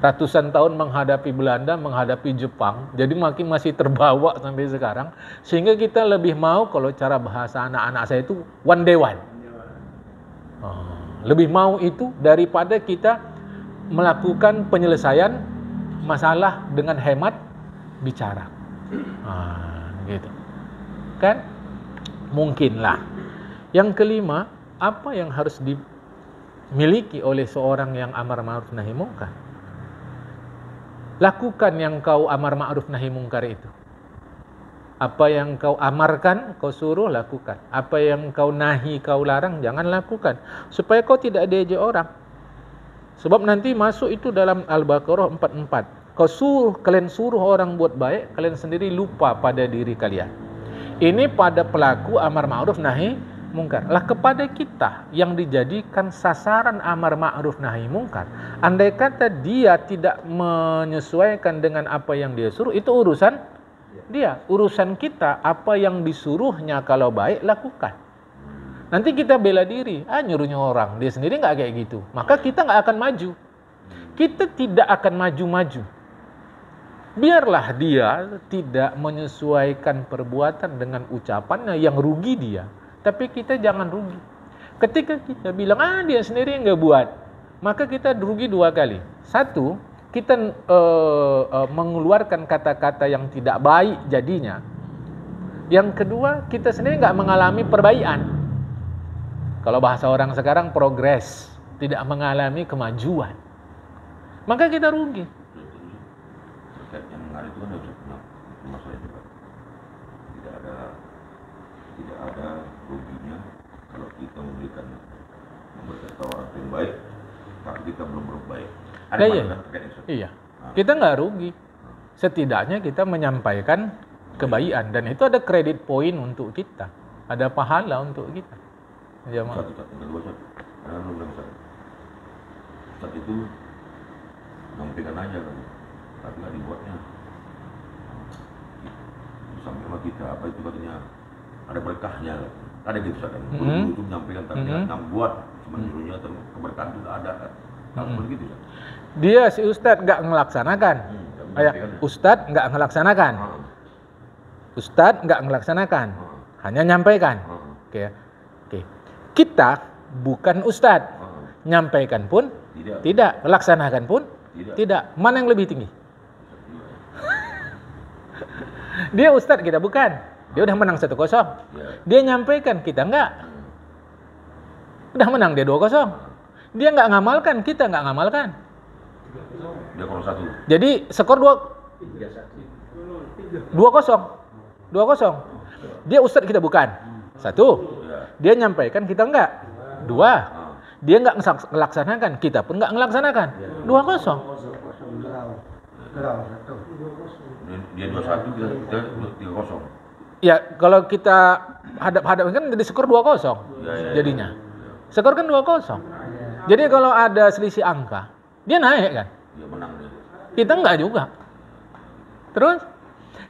Ratusan tahun menghadapi Belanda, menghadapi Jepang, jadi makin masih terbawa sampai sekarang, sehingga kita lebih mau, kalau cara bahasa anak-anak saya itu, one day one. Lebih mau itu daripada kita melakukan penyelesaian masalah dengan hemat bicara. Gitu. Kan? Mungkinlah. Yang kelima, apa yang harus dimiliki oleh seorang yang amar ma'ruf nahi mungkar? Lakukan yang kau amar ma'ruf nahi mungkar itu. Apa yang kau amarkan, kau suruh lakukan. Apa yang kau nahi, kau larang, jangan lakukan. Supaya kau tidak diejek orang. Sebab nanti masuk itu dalam Al-Baqarah 44. Kalian suruh orang buat baik, kalian sendiri lupa pada diri kalian. Ini pada pelaku amar ma'ruf nahi mungkar. Lah kepada kita yang dijadikan sasaran amar ma'ruf nahi mungkar, andai kata dia tidak menyesuaikan dengan apa yang dia suruh, itu urusan dia. Urusan kita, apa yang disuruhnya kalau baik, lakukan. Nanti kita bela diri, nyuruhnya orang, dia sendiri nggak kayak gitu. Maka kita nggak akan maju. Kita tidak akan maju-maju. Biarlah dia tidak menyesuaikan perbuatan dengan ucapannya yang rugi dia. Tapi kita jangan rugi. Ketika kita bilang, dia sendiri yang nggak buat, maka kita rugi dua kali. Satu, kita mengeluarkan kata-kata yang tidak baik jadinya. Yang kedua, kita sendiri nggak mengalami perbaikan. Kalau bahasa orang sekarang, progres, tidak mengalami kemajuan. Maka kita rugi. Yang menarik itu kan harus masalah juga. Tidak ada ruginya kalau kita memberikan tahu orang yang baik, tapi kita belum berbaik. Ada iya. Kita nggak rugi. Setidaknya kita menyampaikan kebaikan, dan itu ada kredit poin untuk kita, ada pahala untuk kita. Satu, Ustaz itu nyampaikan aja kan, tapi nggak dibuatnya. Sampai sama kita, apa itu katanya, ada berkahnya, ada gitu Ustaz kan. Itu menyampaikan, tapi nggak buat, cuma nyuruhnya atau keberkahan itu nggak ada kan. Begitu Ustaz. Dia si Ustadz nggak melaksanakan. Ustadz nggak melaksanakan. Ustadz nggak melaksanakan, hanya nyampaikan. Oke. Kita bukan Ustadz, nyampaikan pun tidak, laksanakan pun tidak. Mana yang lebih tinggi? Dia Ustadz, kita bukan. Dia udah menang 1-0. Dia nyampaikan, kita enggak. Udah menang dia 2-0. Dia nggak ngamalkan, kita nggak ngamalkan. Dia kalau 1. Jadi skor 2-0. Dia Ustadz, kita bukan. 1. Dia nyampaikan, kita enggak. 2. Dia nggak melaksanakan, kita pun nggak melaksanakan. 2-0. Dia 2-1, kita 3-0. Ya, kalau kita hadap-hadapkan kan jadi skor 2-0 jadinya. Skor kan 2-0. Jadi kalau ada selisih angka, dia naik kan? Dia menang dia. Kita enggak juga. Terus,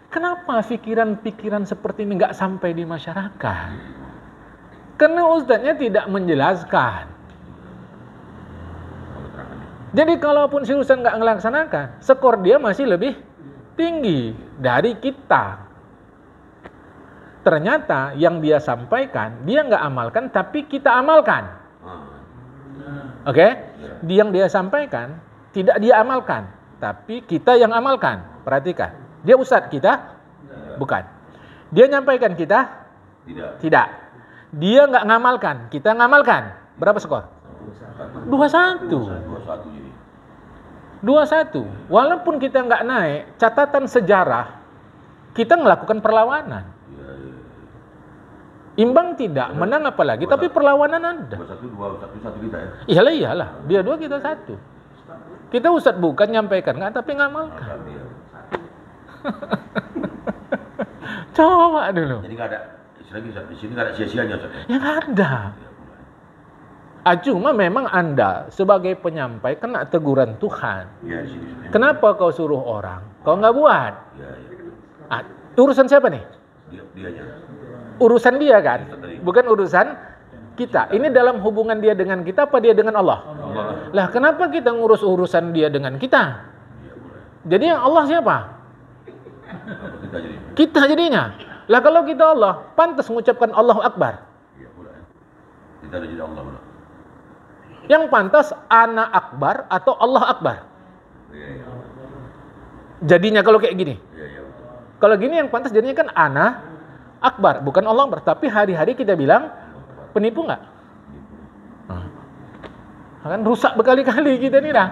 kenapa pikiran-pikiran seperti ini nggak sampai di masyarakat? Karena ustadznya tidak menjelaskan. Jadi kalaupun si ustadz nggak melaksanakan, skor dia masih lebih tinggi dari kita. Ternyata yang dia sampaikan, dia nggak amalkan, tapi kita amalkan. Oke? Yang dia sampaikan, tidak dia amalkan, tapi kita yang amalkan. Perhatikan. Dia ustadz kita? Bukan. Dia nyampaikan kita? Tidak. Dia nggak ngamalkan, kita ngamalkan. Berapa skor? 2-1. 2-1. Walaupun kita nggak naik, catatan sejarah kita melakukan perlawanan. Imbang tidak, menang apalagi, tapi perlawanan ada. 2-1 kita ya. Iyalah. Dia 2, kita 1. Kita ustadz bukan nyampaikan, nggak, tapi ngamalkan. Coba dulu. Jadi nggak ada, istilahnya di sini nggak ada sia-sianya Ustaz. Ya nggak ada. Cuma memang Anda sebagai penyampai kena teguran Tuhan. Iya di sini. Kenapa kau suruh orang? Kau nggak buat. Iya. Urusan siapa nih? Dianya. Urusan dia kan? Bukan urusan kita. Ini dalam hubungan dia dengan kita apa dia dengan Allah? Lah kenapa kita ngurus urusan dia dengan kita? Jadi yang Allah siapa? Kita jadinya. Lah kalau kita Allah, pantas mengucapkan Allahu Akbar. Iya boleh. Kita ada jadi Allah boleh. Yang pantas Ana Akbar atau Allah Akbar. Iya. Jadinya kalau kayak gini. Iya. Kalau gini yang pantas jadinya kan Ana Akbar, bukan Allah Akbar. Tapi hari-hari kita bilang penipu nggak? Kan rusak berkali-kali kita nih dah.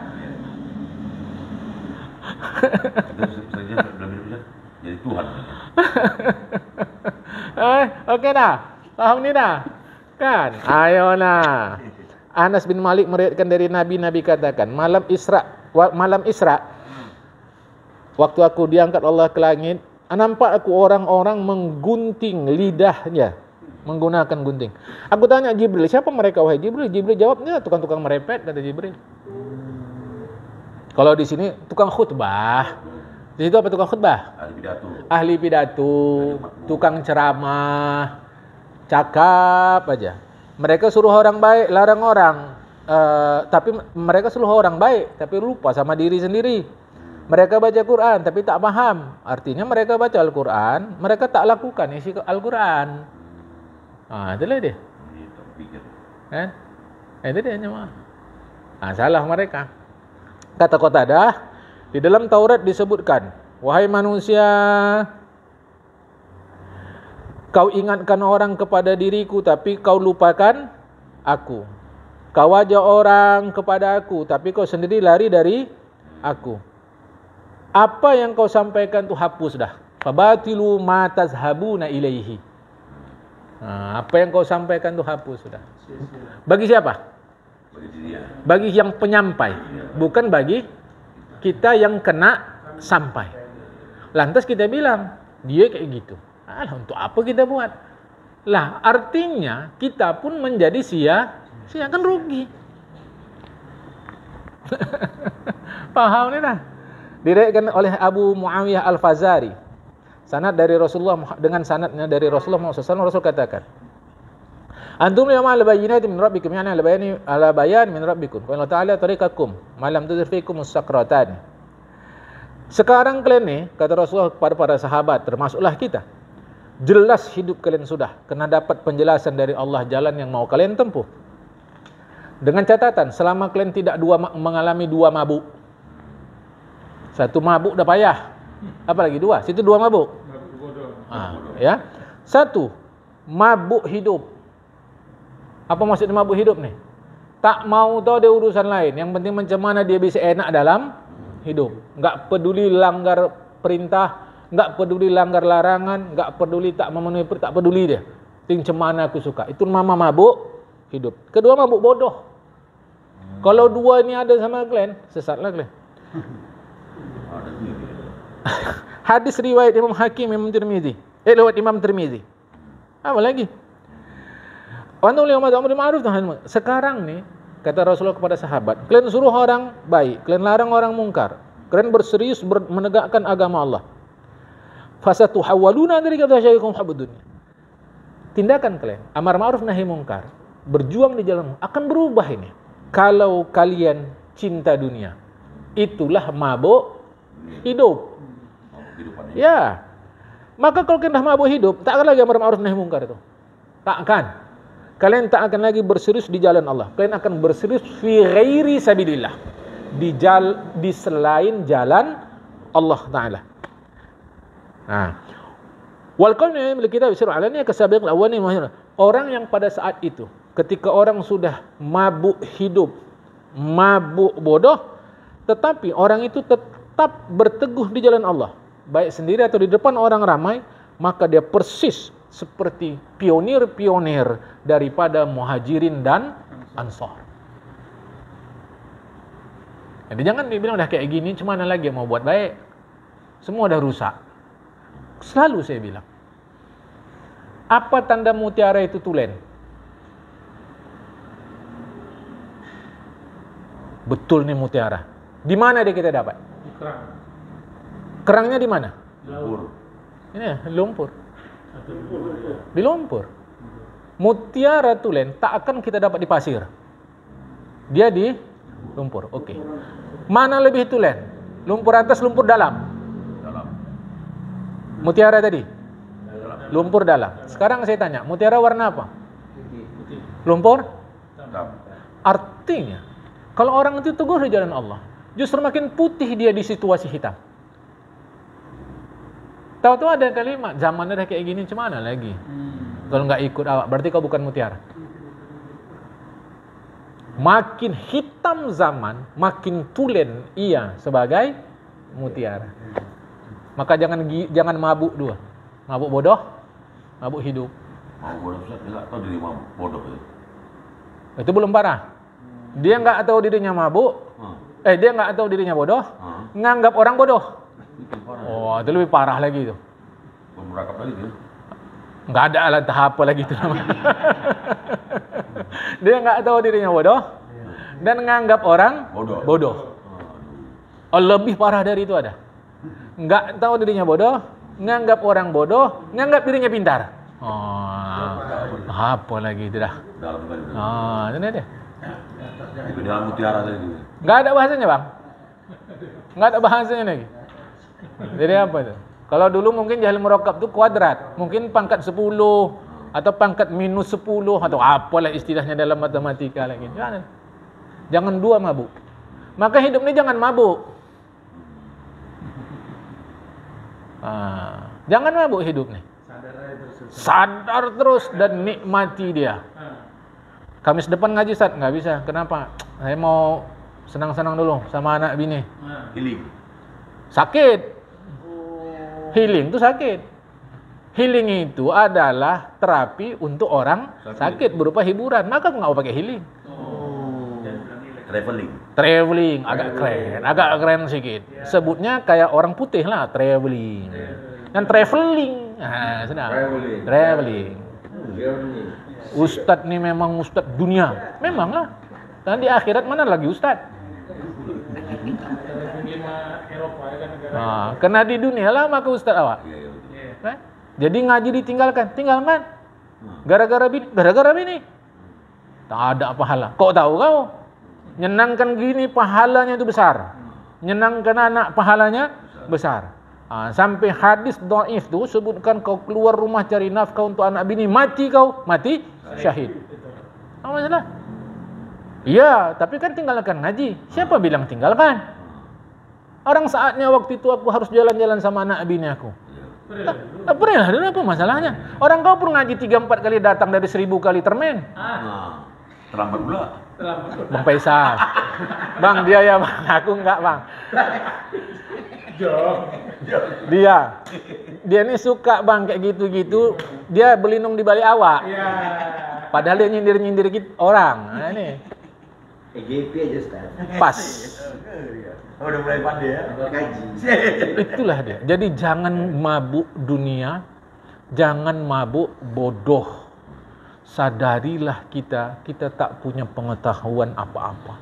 Jadi Tuhan. Oke dah. Paham ni dah. Kan? Ayo nah. Anas bin Malik meriwayatkan dari Nabi katakan, malam Isra waktu aku diangkat Allah ke langit, nampak aku orang-orang menggunting lidahnya menggunakan gunting. Aku tanya Jibril, siapa mereka wahai Jibril? Jibril jawabnya tukang-tukang merepet, kata Jibril. Kalau di sini tukang khutbah. Di situ apa tukang khutbah? Ahli pidato, tukang ceramah, cakap aja. Mereka suruh orang baik, larang orang. Tapi mereka suruh orang baik, tapi lupa sama diri sendiri. Mereka baca Quran, tapi tak paham. Artinya mereka baca Al-Quran, mereka tak lakukan isi Al-Quran. Itulah dia. Kan? Itu dia cuma. Salah mereka. Kata Qatadah, di dalam Taurat disebutkan, wahai manusia, kau ingatkan orang kepada diriku, tapi kau lupakan aku. Kau ajak orang kepada aku, tapi kau sendiri lari dari aku. Apa yang kau sampaikan tu hapus dah. Fabatilu ma tazhabuna ilaihi. Apa yang kau sampaikan tu hapus sudah. Bagi siapa? Bagi dia. Bagi yang penyampai, bukan bagi kita yang kena sampai. Lantas kita bilang, dia kayak gitu. Untuk apa kita buat? Lah, artinya kita pun menjadi sia kan rugi. Paham ni dah? Diriwayatkan oleh Abu Muawiyah Al-Fazari. Sanad dari Rasulullah, dengan sanadnya dari Rasulullah SAW, Rasul katakan, antum yawma al-bayyinati min rabbikum, yani ala bayan min rabbikum, wa Allah ta'ala tariqakum ma lam tudir fikum as-sakratan. Sekarang kalian ni, kata Rasulullah kepada para sahabat, termasuklah kita, jelas hidup kalian sudah, kena dapat penjelasan dari Allah jalan yang mau kalian tempuh. Dengan catatan, selama kalian tidak mengalami dua mabuk. Satu mabuk dah payah, apalagi dua, situ dua mabuk. Ya. Satu, mabuk hidup. Apa maksudnya mabuk hidup ni? Tak mau tahu dia urusan lain, yang penting macam mana dia bisa enak dalam hidup. Enggak peduli langgar perintah, enggak peduli langgar larangan, enggak peduli tak memenuhi perintah, tak peduli dia. Macam mana aku suka. Itu nama mabuk hidup. Kedua, mabuk bodoh. Kalau dua ini ada sama kalian, sesatlah kalian. Hadis riwayat Imam Hakim, Imam Tirmizi. Lewat Imam Tirmizi. Apa lagi? Sekarang nih, kata Rasulullah kepada sahabat, kalian suruh orang baik, kalian larang orang mungkar, kalian berserius menegakkan agama Allah. Fasatuhawwaluna dari kata syaikum habbud dunya. Tindakan kalian, amar ma'ruf nahi mungkar, berjuang di jalan akan berubah ini. Kalau kalian cinta dunia, itulah mabuk hidup. Ya. Maka kalau kalian dah mabuk hidup, tak akan lagi amar ma'ruf nahi mungkar itu. Takkan. Kalian tak akan lagi berserius di jalan Allah. Kalian akan berserius fi ghairi sabilillah. Di selain jalan Allah Ta'ala. Wal qawmi milik kita bisir alani kasabiq al-awwali. Orang yang pada saat itu, ketika orang sudah mabuk hidup, mabuk bodoh, tetapi orang itu tetap berteguh di jalan Allah, baik sendiri atau di depan orang ramai, maka dia persis seperti pionir-pionir daripada Muhajirin dan Ansar. Jadi jangan dibilang dah kayak gini, cuma mana lagi mau buat baik? Semua dah rusak. Selalu saya bilang, apa tanda mutiara itu tulen? Betul nih mutiara. Di mana dia kita dapat? Di kerang. Kerangnya di mana? Lumpur. Ini lumpur. Di lumpur. Mutiara tulen tak akan kita dapat di pasir. Dia di lumpur. Oke. Mana lebih tulen? Lumpur atas, lumpur dalam. Dalam. Mutiara tadi. Dalam. Lumpur dalam. Sekarang saya tanya, mutiara warna apa? Lumpur? Dalam. Artinya, kalau orang itu teguh di jalan Allah, justru makin putih dia di situasi hitam. Tahu-tahu ada kalimat, zamannya dah kayak gini, cemana lagi? Kalau nggak ikut awak, berarti kau bukan mutiara. Makin hitam zaman, makin tulen ia sebagai mutiara. Maka jangan mabuk dua. Mabuk bodoh, mabuk hidup. Mau bodoh Ustaz, dia nggak tahu diri mau bodoh itu. Itu belum parah. Dia nggak tahu dirinya mabuk, dia nggak tahu dirinya bodoh, nganggap orang bodoh. Itu parah. Oh, itu lebih parah lagi itu. Belum merakap lagi dia. Nggak ada alat tahap apa lagi itu namanya. Dia nggak tahu dirinya bodoh dan nganggap orang bodoh. Oh, lebih parah dari itu ada. Nggak tahu dirinya bodoh, nganggap orang bodoh, nganggap dirinya pintar. Oh, apa lagi itu dah? Dalam kali. Ini dia. Itu dalam mutiara tadi. Nggak ada bahasanya, Bang. Nggak ada bahasanya lagi. Jadi apa itu? Kalau dulu mungkin jahil murakkab itu kuadrat, mungkin pangkat 10 atau pangkat minus 10 atau apalah istilahnya dalam matematika lagi. Jangan dua mabuk. Maka hidup ini jangan mabuk. Jangan mabuk hidup nih. Sadar terus dan nikmati dia. Kamis depan ngaji Ustaz, nggak bisa. Kenapa? Saya mau senang-senang dulu sama anak bini. Healing. Sakit. Healing itu sakit. Healing itu adalah terapi untuk orang sakit berupa hiburan. Maka nggak mau pakai healing. Traveling agak keren sedikit. Sebutnya kayak orang putih lah, traveling. Dan traveling. Sudah. Traveling. Ustadz nih memang ustadz dunia. Memang lah. Dan di akhirat mana lagi ustadz? Karena di dunia lah maka ustadz awak. Jadi ngaji ditinggalkan. Tinggalkan. Gara-gara bini. Tak ada pahala. Kok tahu kau? Nyenangkan gini pahalanya itu besar. Nyenangkan anak pahalanya besar. Sampai hadis dhaif tu sebutkan kau keluar rumah cari nafkah untuk anak bini, mati kau, mati syahid. Apa masalah? Iya, tapi kan tinggalkan ngaji. Siapa bilang tinggalkan? Orang saatnya waktu itu aku harus jalan-jalan sama anak bini aku. Tak pernah, apa masalahnya? Orang kau pun ngaji 3-4 kali datang dari 1000 kali termen. Terlambat pula. Bang Faisal. Bang, dia ya bang, aku enggak bang. Dia ini suka bang kayak gitu-gitu. Dia berlindung di balik awak. Padahal dia nyindir-nyindir orang. Nah, ini. EGP aja Ustaz. Pas. Udah mulai pandai ya. Kaji. Itulah dia. Jadi jangan mabuk dunia, jangan mabuk bodoh. Sadarilah kita tak punya pengetahuan apa-apa.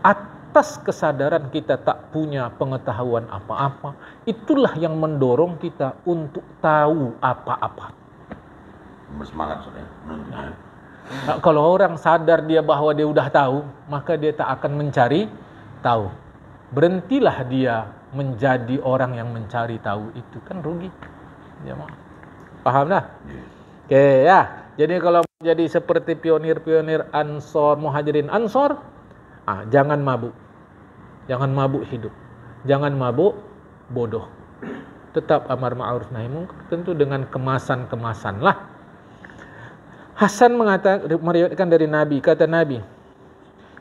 Atas kesadaran kita tak punya pengetahuan apa-apa, itulah yang mendorong kita untuk tahu apa-apa. Bersemangat sudah. Kalau orang sadar dia bahwa dia udah tahu, maka dia tak akan mencari tahu. Berhentilah dia menjadi orang yang mencari tahu, itu kan rugi. Jemaah. Paham dah? Oke ya. Jadi kalau jadi seperti pionir-pionir Ansor, Muhajirin Ansor, jangan mabuk. Jangan mabuk hidup. Jangan mabuk bodoh. Tetap amar ma'ruf nahi munkar, tentu dengan kemasan-kemasan lah. Hasan meriwayatkan dari Nabi, kata Nabi,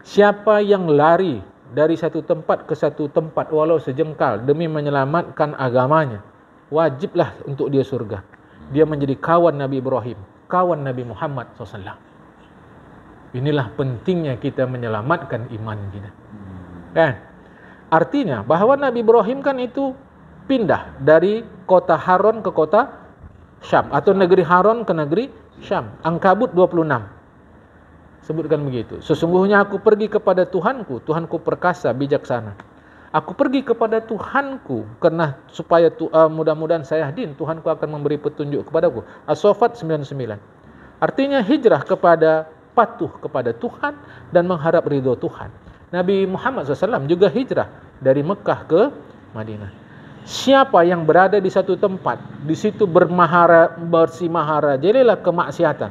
siapa yang lari dari satu tempat ke satu tempat walau sejengkal demi menyelamatkan agamanya, wajiblah untuk dia surga. Dia menjadi kawan Nabi Ibrahim, kawan Nabi Muhammad SAW. Inilah pentingnya kita menyelamatkan iman kita. Kan? Artinya bahawa Nabi Ibrahim kan itu pindah dari kota Haran ke kota Syam, atau negeri Haran ke negeri Syam. Ankabut 26 sebutkan begitu. Sesungguhnya aku pergi kepada Tuhanku, Tuhanku perkasa, bijaksana. Aku pergi kepada Tuhanku karena supaya mudah-mudahan saya yakin Tuhanku akan memberi petunjuk kepadaku. As-Saffat 99. Artinya hijrah kepada patuh kepada Tuhan dan mengharap ridho Tuhan. Nabi Muhammad SAW juga hijrah dari Mekah ke Madinah. Siapa yang berada di satu tempat, di situ bersimahara, jadilah kemaksiatan.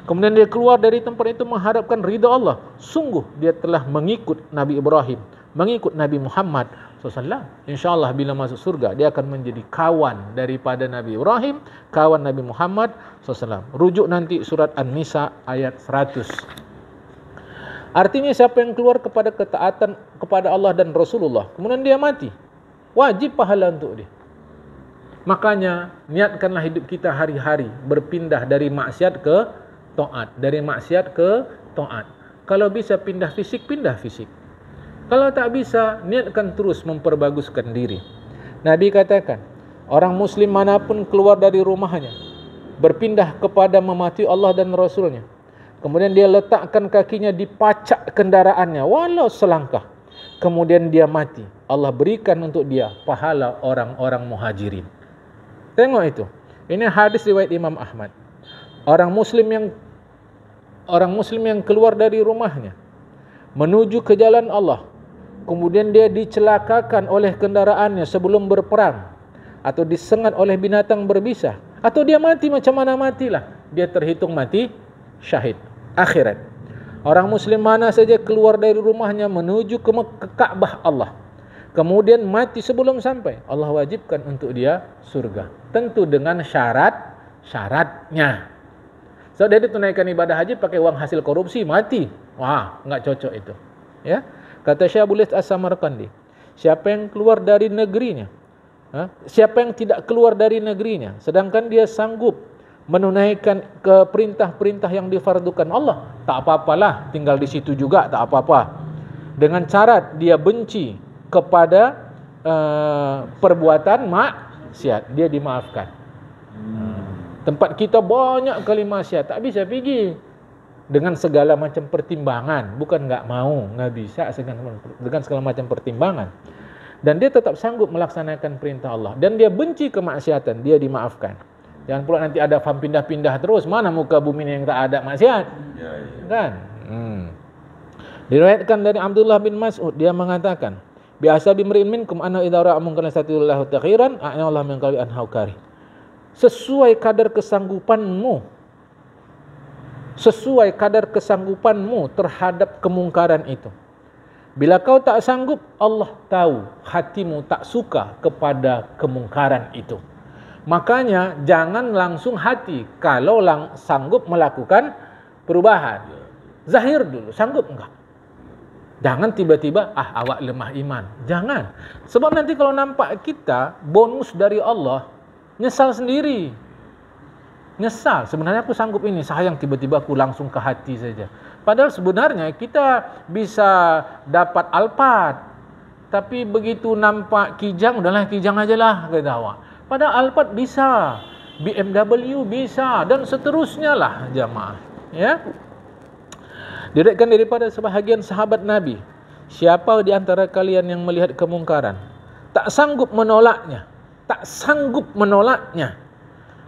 Kemudian dia keluar dari tempat itu mengharapkan ridha Allah. Sungguh dia telah mengikut Nabi Ibrahim, mengikut Nabi Muhammad SAW. InsyaAllah bila masuk surga, dia akan menjadi kawan daripada Nabi Ibrahim, kawan Nabi Muhammad SAW. Rujuk nanti surat An-Nisa ayat 100. Artinya siapa yang keluar kepada ketaatan kepada Allah dan Rasulullah, kemudian dia mati, wajib pahala untuk dia. Makanya niatkanlah hidup kita hari-hari berpindah dari maksiat ke taat, dari maksiat ke taat. Kalau bisa pindah fisik, pindah fisik. Kalau tak bisa, niatkan terus memperbaguskan diri. Nabi katakan, orang muslim manapun keluar dari rumahnya, berpindah kepada mematuhi Allah dan Rasulnya, kemudian dia letakkan kakinya di pacak kendaraannya walau selangkah, kemudian dia mati, Allah berikan untuk dia pahala orang-orang muhajirin. Tengok itu. Ini hadis riwayat Imam Ahmad. Orang muslim yang keluar dari rumahnya menuju ke jalan Allah, kemudian dia dicelakakan oleh kendaraannya sebelum berperang, atau disengat oleh binatang berbisa, atau dia mati macam mana matilah, dia terhitung mati syahid akhirat. Orang muslim mana saja keluar dari rumahnya menuju ke Ka'bah Allah, kemudian mati sebelum sampai, Allah wajibkan untuk dia surga, tentu dengan syaratnya. So dia tunaikan ibadah haji pakai uang hasil korupsi, mati, wah, enggak cocok itu. Ya, kata Syekh Abdul Aziz As-Samarqandi, siapa yang keluar dari negerinya, siapa yang tidak keluar dari negerinya, sedangkan dia sanggup menunaikan ke perintah-perintah yang difardukan Allah, tak apa-apalah, tinggal di situ juga tak apa-apa. Dengan syarat dia benci kepada perbuatan maksiat, dia dimaafkan. Tempat kita banyak kali maksiat, tak bisa pergi dengan segala macam pertimbangan. Bukan enggak mau, enggak bisa dengan segala macam pertimbangan. Dan dia tetap sanggup melaksanakan perintah Allah, dan dia benci kemaksiatan, dia dimaafkan. Jangan pula nanti ada faham pindah-pindah terus, mana muka bumi yang tak ada maksiat. Kan? Diriwayatkan dari Abdullah bin Mas'ud, dia mengatakan, biasa bimri'in minkum anna idza ra'a munkaran satillahu takhiran a'na Allah min qali anhu kari. Sesuai kadar kesanggupanmu terhadap kemungkaran itu. Bila kau tak sanggup, Allah tahu hatimu tak suka kepada kemungkaran itu. Makanya jangan langsung hati kalau sanggup melakukan perubahan. Zahir dulu, sanggup enggak? Jangan tiba-tiba, awak lemah iman. Jangan. Sebab nanti kalau nampak kita bonus dari Allah, nyesal sendiri. Nyesal, sebenarnya aku sanggup ini, sayang tiba-tiba aku langsung ke hati saja. Padahal sebenarnya kita bisa dapat Alphard, tapi begitu nampak Kijang, udahlah Kijang aja lah, kata awak. Padahal Alphard bisa, BMW bisa, dan seterusnya lah jamaah. Ya. Diriwayatkan daripada sebahagian sahabat Nabi, siapa di antara kalian yang melihat kemungkaran, tak sanggup menolaknya,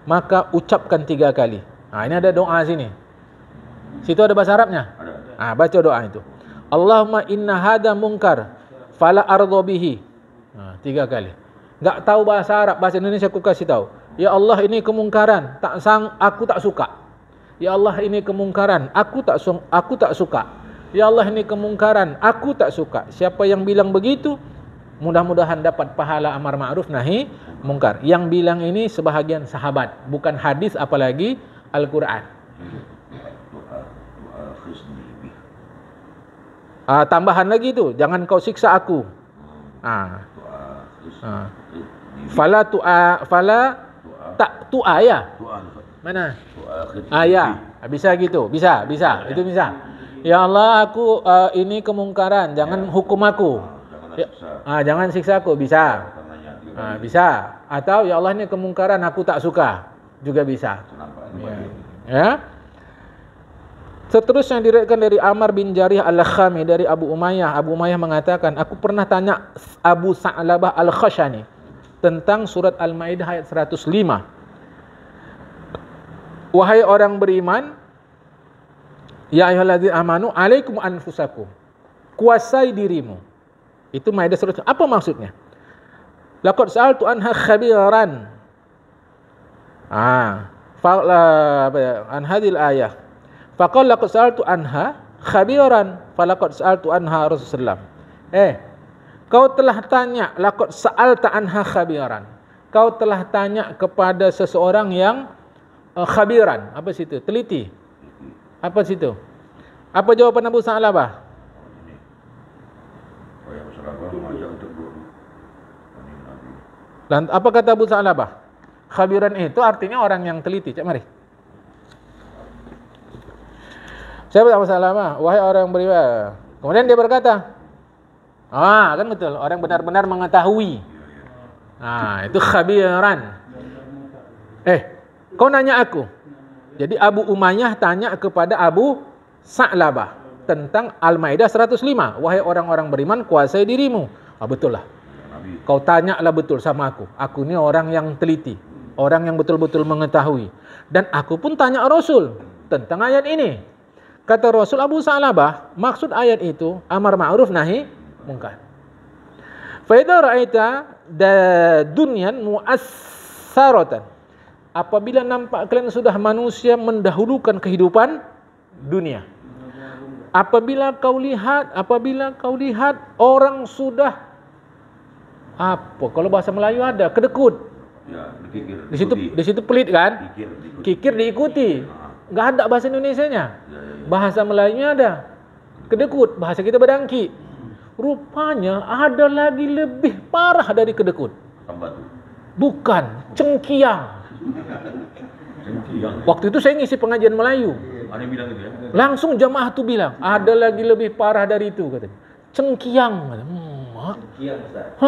maka ucapkan 3 kali. Ini ada doa sini. Situ ada bahasa Arabnya. Baca doa itu. Allahumma inna hada munkar fala ardha bihi. 3 kali. Enggak tahu bahasa Arab, bahasa Indonesia aku kasih tahu. Ya Allah, ini kemungkaran, aku tak suka. Ya Allah, ini kemungkaran, aku tak suka. Ya Allah, ini kemungkaran, aku tak suka. Siapa yang bilang begitu, mudah-mudahan dapat pahala amar ma'ruf nahi mungkar. Yang bilang ini sebahagian sahabat, bukan hadis apalagi Al-Quran. Tambahan lagi tu, jangan kau siksa aku. Fala ya. Mana? Ya. Bisa gitu. Bisa. Itu bisa. Ya Allah, aku ini kemungkaran, jangan hukum aku. Jangan siksa aku, bisa. Bisa. Atau ya Allah, ini kemungkaran aku tak suka, juga bisa. Ya. Seterusnya diriwayatkan dari Ammar bin Jarih Al-Khami dari Abu Umayyah. Abu Umayyah mengatakan, aku pernah tanya Abu Sa'labah Al-Khashani tentang surat Al-Maidah ayat 105. Wahai orang beriman, ya ayyuhalladzina amanu alaikum anfusakum. Kuasai dirimu. Itu Maidah 105. Apa maksudnya? Laqad sa'altu anha khabiran. An hadhil ayah. Faqal laqad sa'altu anha khabiran falaqad sa'altu anha Rasulullah. Kau telah tanya, laqad sa'alta anha khabiran. Kau telah tanya kepada seseorang yang khabiran. Apa situ? Teliti. Apa situ? Apa jawaban Abu Sa'labah? Dan apa kata Abu Sa'labah? Khabiran itu artinya orang yang teliti. Cek mari. Siapa Abu Sa'labah? Wahai orang beriman. Kemudian dia berkata, kan betul, orang benar-benar mengetahui. Itu khabiran. Kau nanya aku. Jadi Abu Umayyah tanya kepada Abu Sa'labah tentang Al-Maidah 105. Wahai orang-orang beriman, kuasai dirimu. Betul lah. Kau tanyalah betul sama aku. Aku ini orang yang teliti, orang yang betul-betul mengetahui. Dan aku pun tanya Rasul tentang ayat ini. Kata Rasul Abu Sa'labah, maksud ayat itu amar ma'ruf nahi mungkar. Fa idza ra'aita dunyan mu'assaratan. Apabila nampak kalian sudah manusia mendahulukan kehidupan dunia. Apabila kau lihat orang sudah kalau bahasa Melayu ada kedekut. Ya, dikikir. Di situ pelit kan? Kikir diikuti. Enggak ada bahasa Indonesianya. Bahasa Melayunya ada. Kedekut, bahasa kita bedangki. Rupanya ada lagi lebih parah dari kedekut. Bukan, cengkiang. Waktu itu saya ngisi pengajian Melayu. Ada bilang gitu ya. Langsung jamaah tuh bilang, ada lagi lebih parah dari itu katanya. Cengkiang. Cengkiang, Ustaz.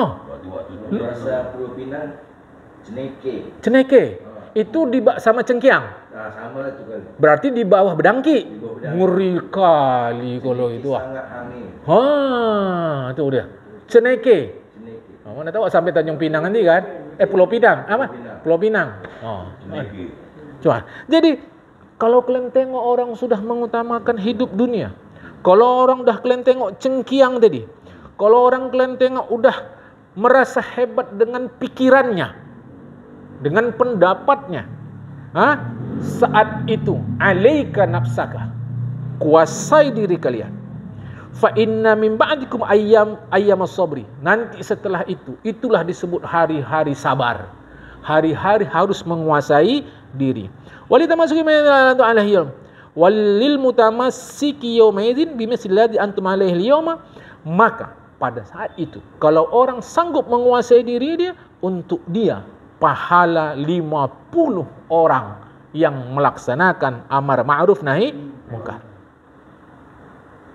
Bahasa Pulau Pinang, ceneke. Itu sama cengkiang. Sama lah itu kali. Berarti di bawah bedangki. bedangki. Ngeri kali kalau itu. Sangat aneh. Itu dia. Ceneke. Mana tahu sampai Tanjung Pinang nanti kan? Pulau Pinang. Apa? Pulau Pinang. Cuman. Jadi kalau kalian tengok orang sudah mengutamakan hidup dunia, kalau orang udah kalian tengok cengkiang tadi, kalau orang kalian tengok udah merasa hebat dengan pikirannya, dengan pendapatnya, saat itu alaika nafsaka, kuasai diri kalian. Fa inna min ba'dikum ayyam as-sabri. Nanti setelah itu, itulah disebut hari-hari sabar. Hari-hari harus menguasai diri. Walitamasuki ma'antu alaihi yawm. Walil mutamassiki yawma idzin bimislil ladzi antum alaihi yawma. Maka pada saat itu, kalau orang sanggup menguasai diri dia, untuk dia pahala 50 orang yang melaksanakan amar ma'ruf nahi mungkar.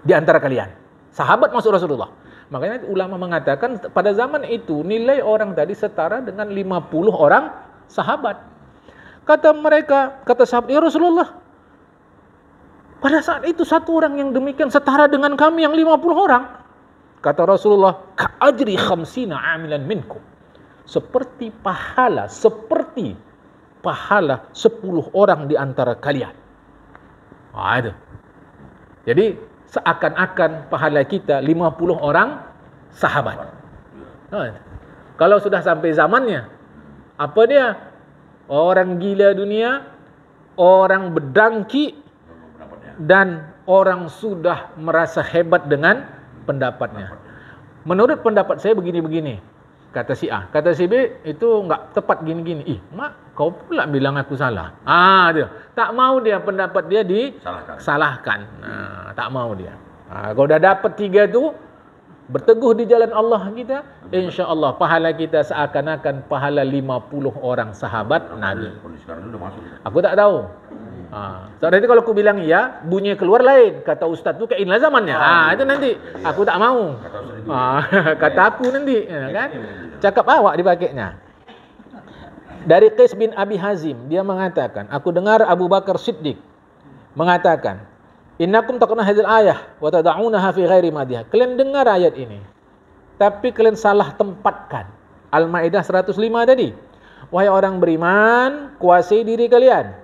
Di antara kalian, sahabat masuk Rasulullah. Makanya ulama mengatakan pada zaman itu nilai orang tadi setara dengan 50 orang sahabat. Kata mereka, kata sahabat, ya Rasulullah, pada saat itu satu orang yang demikian setara dengan kami yang 50 orang. Kata Rasulullah, ka'ajri khamsina amilan minkum. Seperti pahala 10 orang di antara kalian. Itu. Jadi seakan-akan pahala kita 50 orang sahabat. Kalau sudah sampai zamannya, apa dia? Orang gila dunia, orang bedangki, dan orang sudah merasa hebat dengan pendapatnya. menurut pendapat saya begini-begini, kata si A. Kata si B, itu nggak tepat gini-gini. Ih, mak, kau pula bilang aku salah. Dia tak mau dia pendapat dia disalahkan. Tak mau dia. Kalau udah dapat 3 tu, berteguh di jalan Allah kita, insya Allah pahala kita seakan-akan pahala 50 orang sahabat Nabi. Sekarang udah masuk. Aku tak tahu. So nanti kalau aku bilang iya, bunyi keluar lain. Kata Ustaz tu keinlah zamannya. Itu nanti aku tak mau. Kata aku nanti, kan? Cakap awak dipakainya. Dari Qais bin Abi Hazim, dia mengatakan, aku dengar Abu Bakar Siddiq mengatakan, innakum taqra'una hadzal ayah wa tad'unaha fi ghairi madhiha. Kalian dengar ayat ini, tapi kalian salah tempatkan. Al-Maidah 105 tadi. Wahai orang beriman, kuasai diri kalian.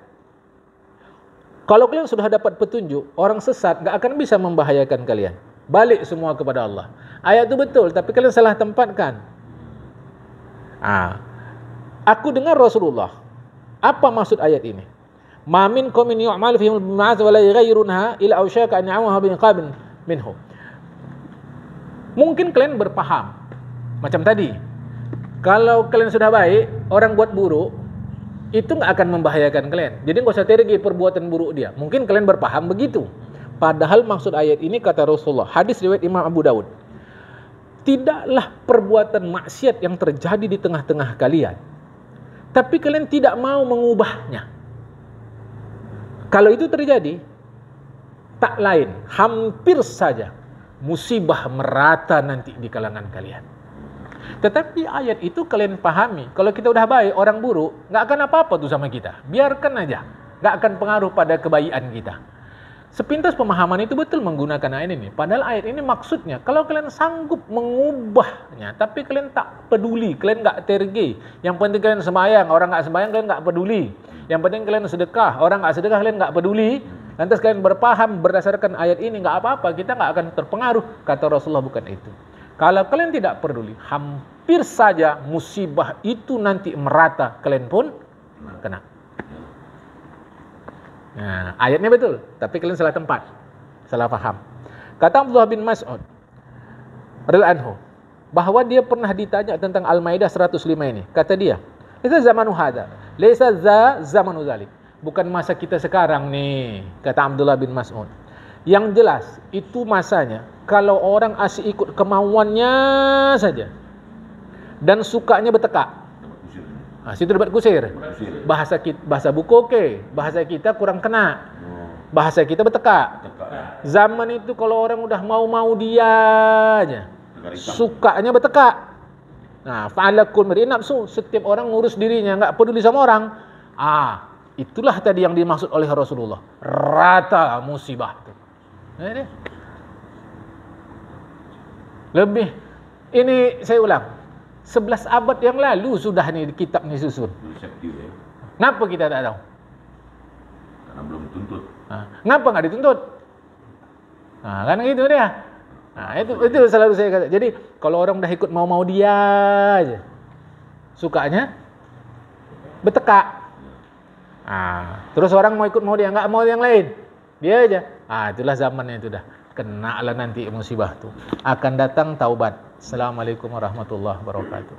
Kalau kalian sudah dapat petunjuk, orang sesat enggak akan bisa membahayakan kalian. Balik semua kepada Allah. Ayat itu betul, tapi kalian salah tempatkan. Aku dengar Rasulullah. Apa maksud ayat ini? Ma min qaumin yu'malu fihim al-ma'asi wa la yughayyirunha illa awshaka an ya'amuha bi iqabin minhu. Mungkin kalian berpaham macam tadi. Kalau kalian sudah baik, orang buat buruk, itu enggak akan membahayakan kalian. Jadi enggak usah tergi perbuatan buruk dia. Mungkin kalian berpaham begitu. Padahal maksud ayat ini kata Rasulullah, hadis riwayat Imam Abu Daud. Tidaklah perbuatan maksiat yang terjadi di tengah-tengah kalian, tapi kalian tidak mau mengubahnya. Kalau itu terjadi, tak lain, hampir saja musibah merata nanti di kalangan kalian. Tetapi ayat itu kalian pahami, kalau kita udah baik, orang buruk, nggak akan apa-apa tuh sama kita. Biarkan aja, nggak akan pengaruh pada kebaikan kita. Sepintas pemahaman itu betul menggunakan ayat ini. Padahal ayat ini maksudnya, kalau kalian sanggup mengubahnya, tapi kalian tak peduli, kalian nggak terge. Yang penting kalian sembahyang, orang nggak sembahyang kalian nggak peduli. Yang penting kalian sedekah, orang nggak sedekah kalian nggak peduli. Lantas kalian berpaham berdasarkan ayat ini, nggak apa-apa, kita nggak akan terpengaruh. Kata Rasulullah bukan itu. Kalau kalian tidak peduli, hampir saja musibah itu nanti merata, kalian pun kena. Nah, ayatnya betul, tapi kalian salah tempat, salah paham. Kata Abdullah bin Mas'ud radhiyallahu anhu, bahwa dia pernah ditanya tentang Al-Maidah 105 ini. Kata dia, "Laisa zamanu hadza, laisa zamanu zalik." Bukan masa kita sekarang nih, kata Abdullah bin Mas'ud. Yang jelas, itu masanya kalau orang asyik ikut kemauannya saja dan sukanya bertekak. Situ debat kusir. Bahasa buku oke, bahasa kita kurang kena. Bahasa kita bertekak. Zaman itu kalau orang udah mau dia aja, sukanya bertekak. Nah, fa'alakul mar'i nafsu, setiap orang ngurus dirinya, enggak peduli sama orang. Itulah tadi yang dimaksud oleh Rasulullah. Rata musibah itu. Lebih ini saya ulang. 11 abad yang lalu sudah nih kitab ni susun. Kenapa kita tak tahu? Karena belum dituntut. Kenapa enggak dituntut? Kan gitu dia. Itu selalu saya kata. Jadi kalau orang dah ikut mau dia aja, sukanya bertekak. Terus orang mau ikut mau dia, enggak mau yang lain, dia aja. Itulah zamannya itu dah. Kena lah nanti musibah tu. Akan datang taubat. Assalamualaikum warahmatullahi wabarakatuh.